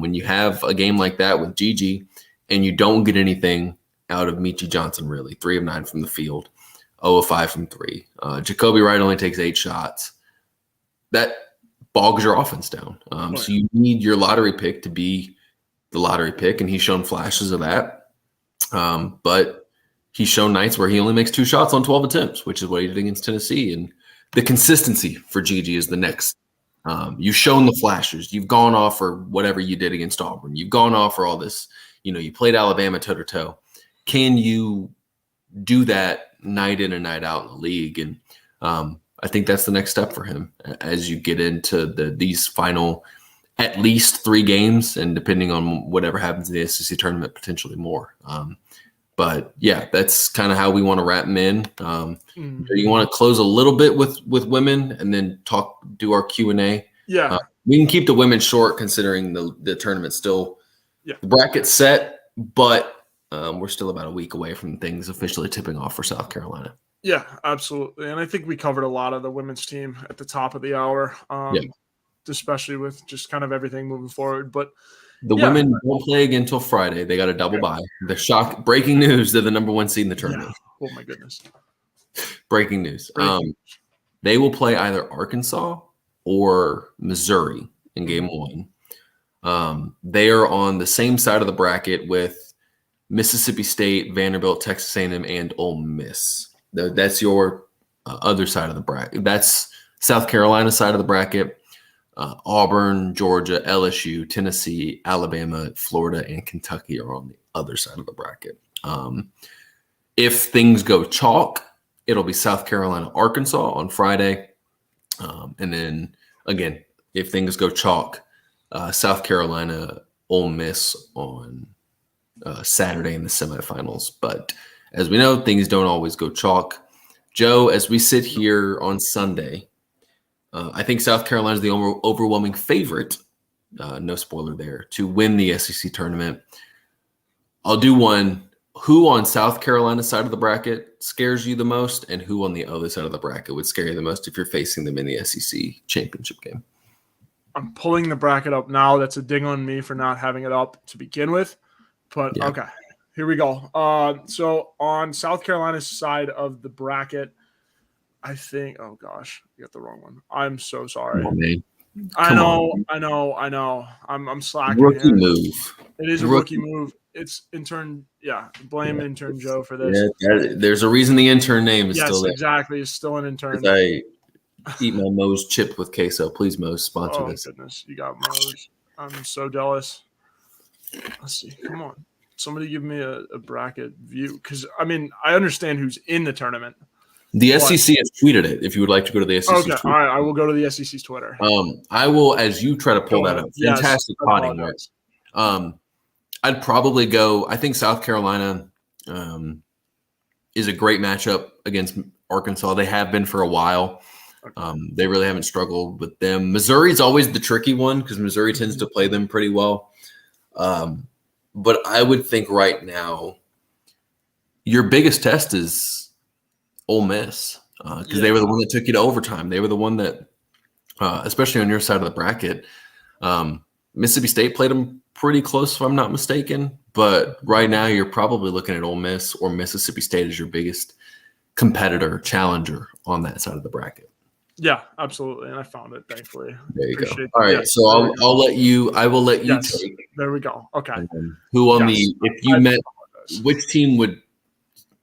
when you have a game like that with Gigi, and you don't get anything out of Michi Johnson, really, 3 of 9 from the field, 0 of 5 from 3. Jacoby Wright only takes 8 shots. That bogs your offense down. So you need your lottery pick to be the lottery pick, and he's shown flashes of that. But he's shown nights where he only makes 2 shots on 12 attempts, which is what he did against Tennessee. And the consistency for Gigi is the next. You've shown the flashes. You've gone off for whatever you did against Auburn. You've gone off for all this. You played Alabama toe-to-toe. Can you do that night in and night out in the league? And I think that's the next step for him as you get into these final at least 3 games, and depending on whatever happens in the SEC tournament, potentially more. But yeah, that's kind of how we want to wrap him in. You want to close a little bit with women, and then do our Q&A. Yeah, we can keep the women short considering the tournament still. Yeah, the bracket's set, but we're still about a week away from things officially tipping off for South Carolina. Yeah, absolutely. And I think we covered a lot of the women's team at the top of the hour, especially with just kind of everything moving forward. But the women won't play again until Friday. They got a double bye. The breaking news, they're the number 1 seed in the tournament. Yeah. Oh, my goodness. Breaking news. They will play either Arkansas or Missouri in game 1. They are on the same side of the bracket with Mississippi State, Vanderbilt, Texas A&M, and Ole Miss. That's your other side of the bracket. That's South Carolina's side of the bracket. Auburn, Georgia, LSU, Tennessee, Alabama, Florida, and Kentucky are on the other side of the bracket. If things go chalk, it'll be South Carolina, Arkansas on Friday. And then, again, if things go chalk, South Carolina, Ole Miss on Saturday in the semifinals. But as we know, things don't always go chalk. Joe, as we sit here on Sunday, I think South Carolina is the overwhelming favorite, no spoiler there, to win the SEC tournament. I'll do one. Who on South Carolina's side of the bracket scares you the most, and who on the other side of the bracket would scare you the most if you're facing them in the SEC championship game? I'm pulling the bracket up now. That's a ding on me for not having it up to begin with. But okay, here we go. So on South Carolina's side of the bracket, I think, oh gosh, I got the wrong one. I'm so sorry. I know. I'm slacking. Rookie move. It is a rookie move. It's Intern. Yeah, blame Intern Joe for this. Yeah, there's a reason the Intern name is still there. Yes, exactly. It's still an intern. I eat my Moe's chipped with queso. Please, Moe's, sponsor this. Oh, goodness. You got Moe's. I'm so jealous. Let's see. Come on. Somebody give me a bracket view. Because, I mean, I understand who's in the tournament. The SEC has tweeted it. If you would like to go to the SEC. Okay. All right. I will go to the SEC's Twitter. I will, as you try to pull that up. Fantastic potting. I'd probably go. I think South Carolina is a great matchup against Arkansas. They have been for a while. They really haven't struggled with them. Missouri's always the tricky one because Missouri tends to play them pretty well. But I would think right now your biggest test is Ole Miss because they were the one that took you to overtime. They were the one that, especially on your side of the bracket, Mississippi State played them pretty close, if I'm not mistaken. But right now you're probably looking at Ole Miss or Mississippi State as your biggest competitor, challenger on that side of the bracket. Yeah, absolutely. And I found it, thankfully. There you go. All right. So I'll let you, I will let you take. There we go. Okay. Who on if you met, which team would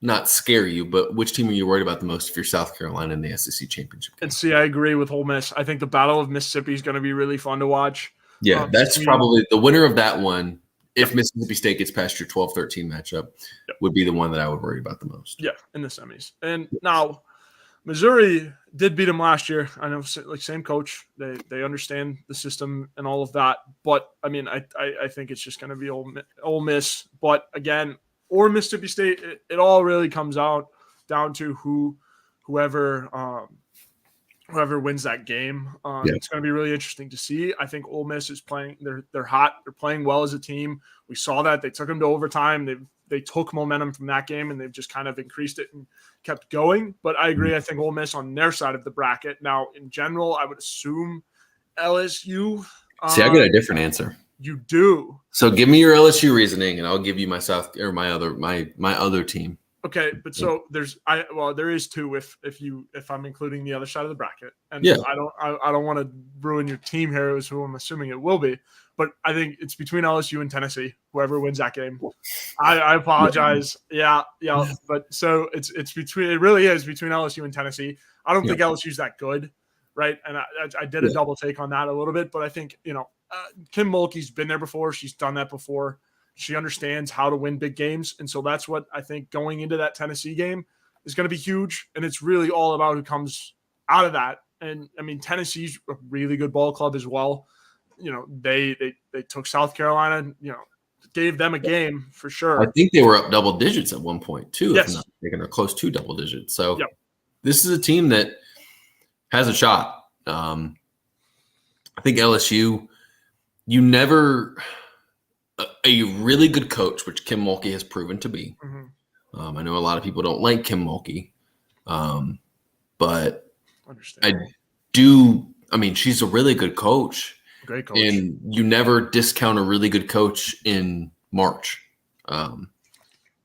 not scare you, but which team are you worried about the most if you're South Carolina in the SEC championship game? And see, I agree with Ole Miss. I think the Battle of Mississippi is going to be really fun to watch. Yeah, that's probably the winner of that one. If Mississippi State gets past your 12-13 matchup, would be the one that I would worry about the most. Yeah, in the semis. And now Missouri did beat them last year. I know, like, same coach. They understand the system and all of that. But, I mean, I think it's just going to be Ole Miss. But, again, or Mississippi State, it all really comes down to whoever wins that game. It's going to be really interesting to see. I think Ole Miss is playing. They're hot. They're playing well as a team. We saw that. They took them to overtime. They took momentum from that game, and they've just kind of increased it and kept going. But I agree. I think Ole Miss on their side of the bracket. Now, in general, I would assume LSU. See, I get a different answer. You do. So give me your LSU reasoning, and I'll give you my my other team. Okay, but so there is two if I'm including the other side of the bracket, and I don't want to ruin your team here, is who I'm assuming it will be, but I think it's between LSU and Tennessee. Whoever wins that game, I apologize. Yeah, but so it really is between LSU and Tennessee. I don't think LSU's that good, right? And I did a double take on that a little bit, but I think Kim Mulkey's been there before. She's done that before. She understands how to win big games. And so that's what I think going into that Tennessee game is going to be huge. And it's really all about who comes out of that. And, I mean, Tennessee's a really good ball club as well. They took South Carolina, gave them a game for sure. I think they were up double digits at one point, too. Yes. If not mistaken, or close to double digits. So this is a team that has a shot. I think LSU, a really good coach, which Kim Mulkey has proven to be. I know a lot of people don't like Kim Mulkey, but she's a really good coach. Great coach. And you never discount a really good coach in March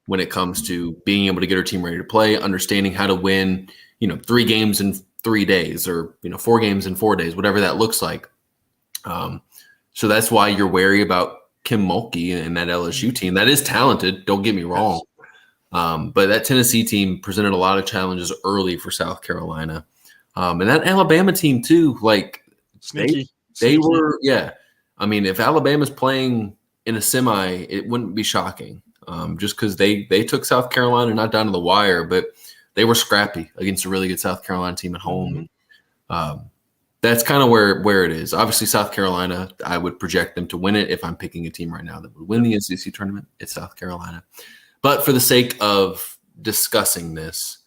when it comes to being able to get her team ready to play, understanding how to win, 3 games in 3 days or, 4 games in 4 days, whatever that looks like. So that's why you're wary about Kim Mulkey and that LSU team. That is talented, don't get me wrong. But that Tennessee team presented a lot of challenges early for South Carolina. And that Alabama team too, like Sneaky. They were, I mean, if Alabama's playing in a semi, it wouldn't be shocking. Just because they took South Carolina not down to the wire, but they were scrappy against a really good South Carolina team at home. That's kind of where it is. Obviously, South Carolina, I would project them to win it. If I'm picking a team right now that would win the SEC tournament, it's South Carolina. But for the sake of discussing this,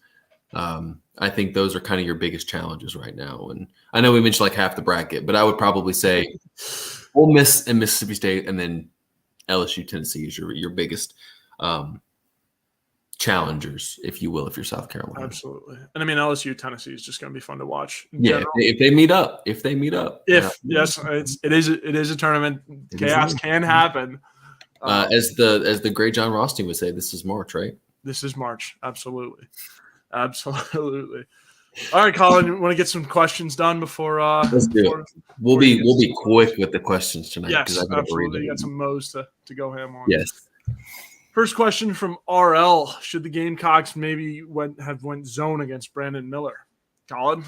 I think those are kind of your biggest challenges right now. And I know we mentioned like half the bracket, but I would probably say Ole Miss and Mississippi State, and then LSU, Tennessee is your biggest challengers, if you will, if you're South Carolina. Absolutely. And I mean, LSU, Tennessee is just going to be fun to watch. If they meet up. Yes, it is a tournament. Chaos can happen. As the great John Rothstein would say, this is March, right? This is March. Absolutely. All right, Collyn, you want to get some questions done before? Let's do it. We'll be quick with the questions tonight. Yes, absolutely. You got some Mo's to go ham on. Yes. First question from RL: should the Gamecocks maybe have went zone against Brandon Miller? Collyn?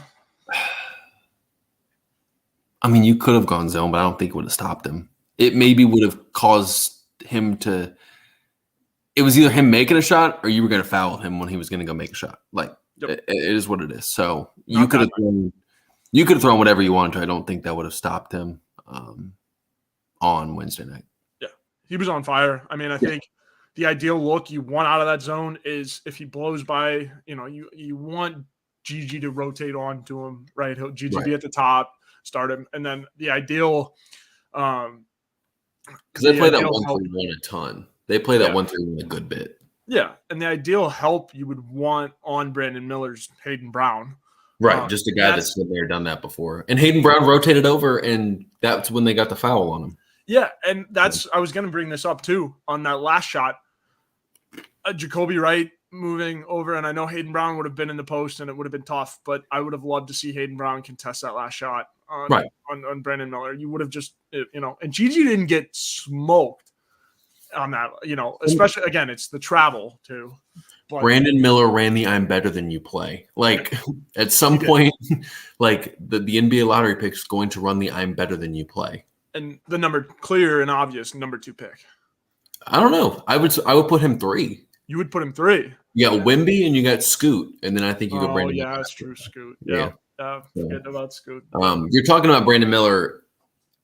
I mean, you could have gone zone, but I don't think it would have stopped him. It maybe would have caused him to. It was either him making a shot or you were going to foul him when he was going to go make a shot. Like it is what it is. So you could have thrown whatever you wanted to. I don't think that would have stopped him on Wednesday night. Yeah, he was on fire. I mean, I think the ideal look you want out of that zone is if he blows by. You want Gigi to rotate on to him, right? He'll Gigi be at the top, start him, and then the ideal. Because they play that 1-3-1 a ton. They play that 1-3-1 a good bit. Yeah, and the ideal help you would want on Brandon Miller's Hayden Brown. Right, just a guy that's been there, done that before. And Hayden Brown rotated over, and that's when they got the foul on him. Yeah, and I was going to bring this up too on that last shot. Jacoby Wright moving over, and I know Hayden Brown would have been in the post, and it would have been tough, but I would have loved to see Hayden Brown contest that last shot on Brandon Miller. You would have just, and Gigi didn't get smoked on that, especially, again, it's the travel too. But Brandon Miller ran the I'm better than you play. Like at some point, like the NBA lottery pick is going to run the I'm better than you play. And the clear and obvious number 2 pick. I don't know. I would put him 3. You would put him 3. You got Wemby and you got Scoot, and then I think you go Brandon. Oh yeah, that's true. Scoot. Yeah. Forget about Scoot. You're talking about Brandon Miller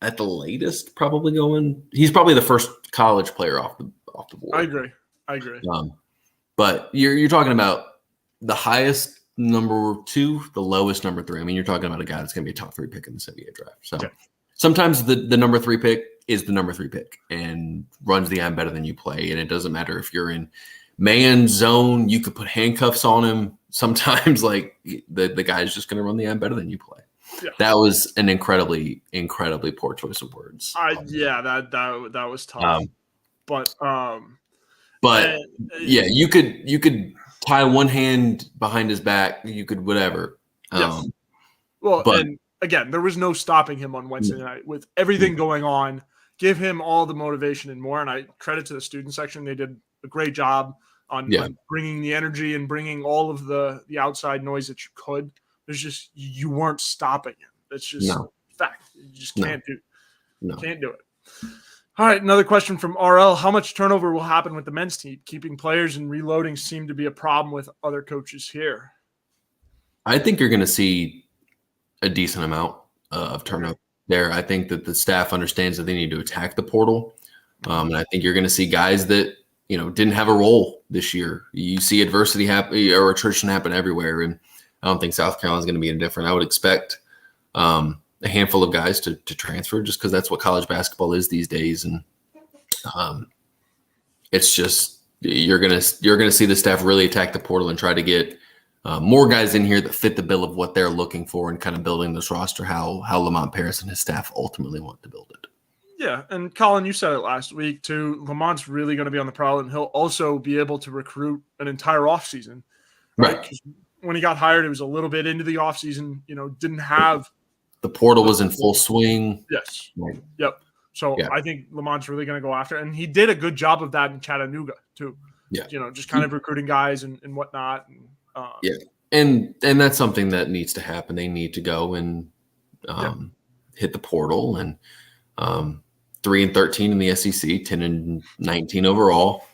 at the latest, probably going. He's probably the first college player off the board. I agree. But you're talking about the highest number 2, the lowest number 3. I mean, you're talking about a guy that's going to be a top 3 pick in this NBA draft. So sometimes the number 3 pick is the number 3 pick and runs the I'm better than you play. And it doesn't matter if you're in man zone, you could put handcuffs on him. Sometimes like the guy's just going to run the I'm better than you play. Yeah. That was an incredibly, incredibly poor choice of words. That was tough. You could tie one hand behind his back. You could whatever. And again, there was no stopping him on Wednesday night with everything going on. Give him all the motivation and more. And I credit to the student section; they did a great job on bringing the energy and bringing all of the outside noise that you could. There's just you weren't stopping him. That's just fact. You just can't do it. All right, another question from RL. How much turnover will happen with the men's team? Keeping players and reloading seem to be a problem with other coaches here. I think you're going to see a decent amount of turnover there. I think that the staff understands that they need to attack the portal. And I think you're going to see guys that, didn't have a role this year. You see adversity happen or attrition happen everywhere. And I don't think South Carolina is going to be any different. I would expect a handful of guys to transfer just because that's what college basketball is these days. And it's just you're gonna see the staff really attack the portal and try to get more guys in here that fit the bill of what they're looking for and kind of building this roster how Lamont Paris and his staff ultimately want to build it. Yeah, and Collyn, you said it last week too. Lamont's really going to be on the prowl, and he'll also be able to recruit an entire offseason. Right. When he got hired, it was a little bit into the offseason, didn't have – the portal was in full swing. Yes. Right. Yep. So I think Lamont's really going to go after it. And he did a good job of that in Chattanooga too. Yeah. Just kind of recruiting guys and whatnot. And, And that's something that needs to happen. They need to go and hit the portal. And 3-13 in the SEC, 10-19 overall,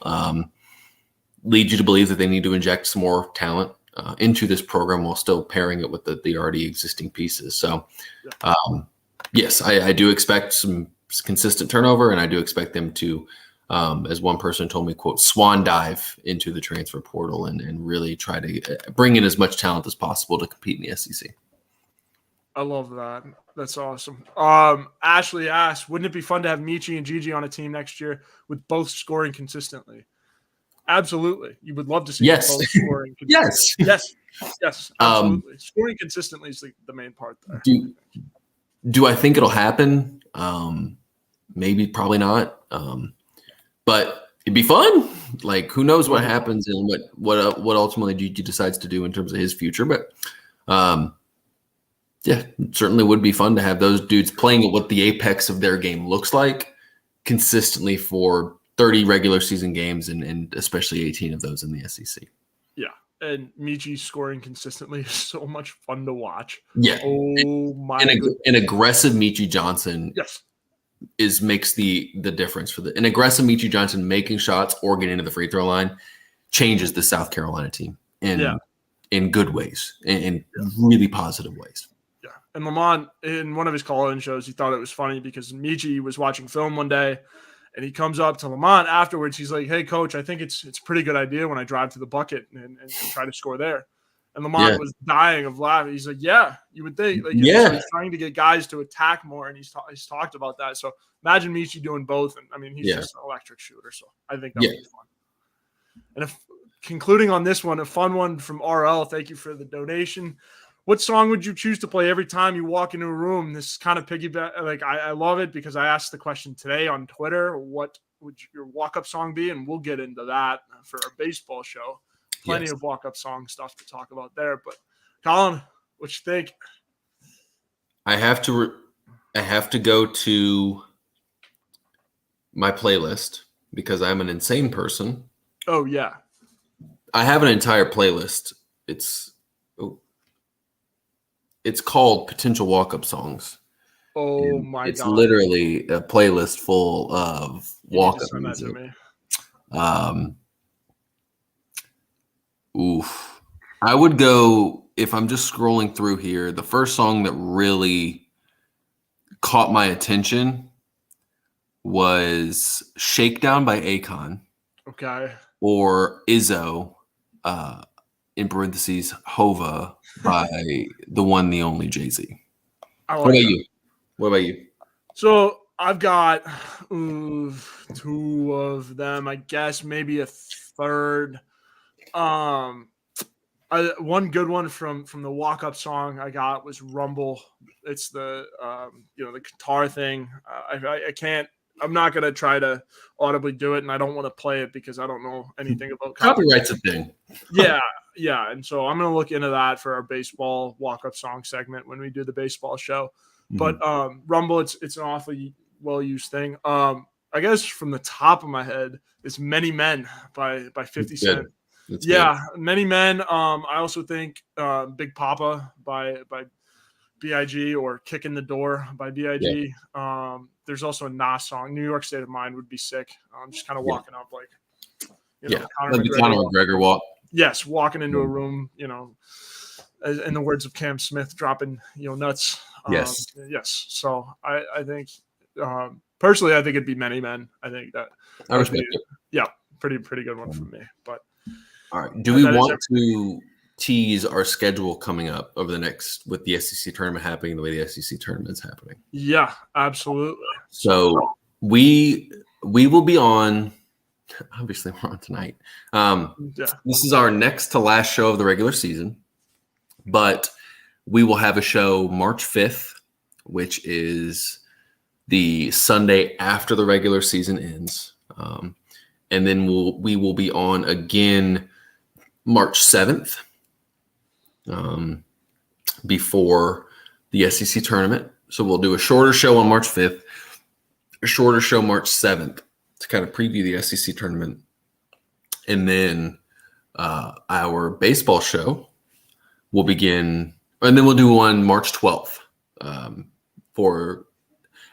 leads you to believe that they need to inject some more talent into this program while still pairing it with the already existing pieces. So, yes, I do expect some consistent turnover, and I do expect them to, as one person told me, quote, swan dive into the transfer portal and really try to bring in as much talent as possible to compete in the SEC. I love that. That's awesome. Ashley asked, wouldn't it be fun to have Michi and Gigi on a team next year with both scoring consistently? Absolutely. You would love to see both scoring consistently. Yes, absolutely. Scoring consistently is the main part there. Do I think it'll happen? Maybe, probably not. But it'd be fun. Like, who knows what happens and what ultimately Gigi decides to do in terms of his future. But it certainly would be fun to have those dudes playing at what the apex of their game looks like consistently for 30 regular season games and especially 18 of those in the SEC. Yeah. And Michi scoring consistently is so much fun to watch. Yeah. Oh my God. An aggressive Michi Johnson. Yes. makes the difference for an aggressive Michi Johnson making shots or getting to the free throw line changes the South Carolina team in good ways, in really positive ways. Yeah. And Lamont, in one of his call-in shows, he thought it was funny because Michi was watching film one day and he comes up to Lamont afterwards. He's like, "Hey, coach, I think it's a pretty good idea when I drive to the bucket and try to score there." And Lamont was dying of laughing. He's like, "Yeah, you would think." Like, so he's trying to get guys to attack more, and he's talked about that. So imagine Michi doing both. And I mean, he's just an electric shooter. So I think that would be fun. And concluding on this one, a fun one from RL. Thank you for the donation. What song would you choose to play every time you walk into a room? This is kind of piggyback. Like, I love it because I asked the question today on Twitter, what would your walk-up song be? And we'll get into that for our baseball show. Plenty of walk-up song stuff to talk about there. But Collyn, what you think? I have to go to my playlist because I'm an insane person. Oh, yeah. I have an entire playlist. It's called Potential Walk-Up Songs. Oh, my God. It's literally a playlist full of walk-up music. I would go, if I'm just scrolling through here, the first song that really caught my attention was Shakedown by Akon. Okay. Or Izzo, in parentheses, Hova by the one, the only Jay-Z. What about you? So I've got two of them, I guess, maybe a third. One good one from the walk-up song I got was Rumble. It's the the guitar thing. I can't. I'm not gonna try to audibly do it, and I don't want to play it because I don't know anything about copyright's a thing. Yeah, and so I'm gonna look into that for our baseball walk-up song segment when we do the baseball show. Mm-hmm. But Rumble, it's an awfully well-used thing. I guess from the top of my head, it's Many Men by 50 Cent. Good. Many Men. I also think Big Papa by B.I.G. or Kick in the Door by B.I.G. Yeah. There's also a Nas song, New York State of Mind would be sick. Just kind of walking up like, Conor McGregor walk. Yes, walking into a room, in the words of Cam Smith, dropping, nuts. Yes. So I think, personally, I think it'd be Many Men. I think that. I respect it. Yeah, pretty good one from me. But all right, do we want to tease our schedule coming up over the next, with the SEC tournament happening the way the SEC tournament is happening? Yeah, absolutely. So we will be on. Obviously, we're on tonight. This is our next to last show of the regular season, but we will have a show March 5th, which is the Sunday after the regular season ends, and then we will be on again March 7th. Before the SEC tournament. So we'll do a shorter show on March 5th, a shorter show March 7th to kind of preview the SEC tournament. And then our baseball show will begin, and then we'll do one March 12th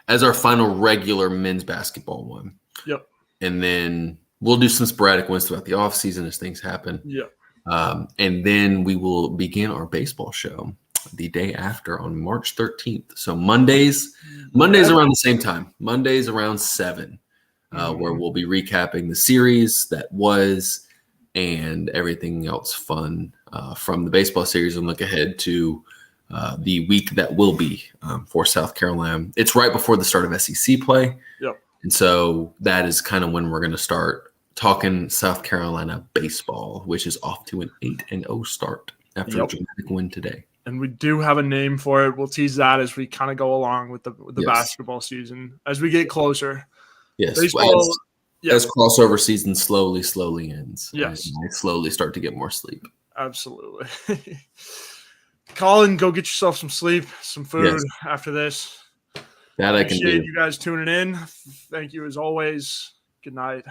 as our final regular men's basketball one. Yep. And then we'll do some sporadic ones throughout the off season as things happen. Yep. And then we will begin our baseball show the day after on March 13th. So Mondays around the same time, Mondays around 7, where we'll be recapping the series that was and everything else fun from the baseball series, and look ahead to the week that will be for South Carolina. It's right before the start of SEC play. Yep. And so that is kind of when we're going to start talking South Carolina baseball, which is off to an 8-0 start after a dramatic win today. And we do have a name for it. We'll tease that as we kind of go along with the basketball season as we get closer. Yes, baseball, as crossover season slowly ends. Yes, and I slowly start to get more sleep. Absolutely. Collyn, go get yourself some sleep, some food after this. That I can do. Appreciate you guys tuning in. Thank you as always. Good night.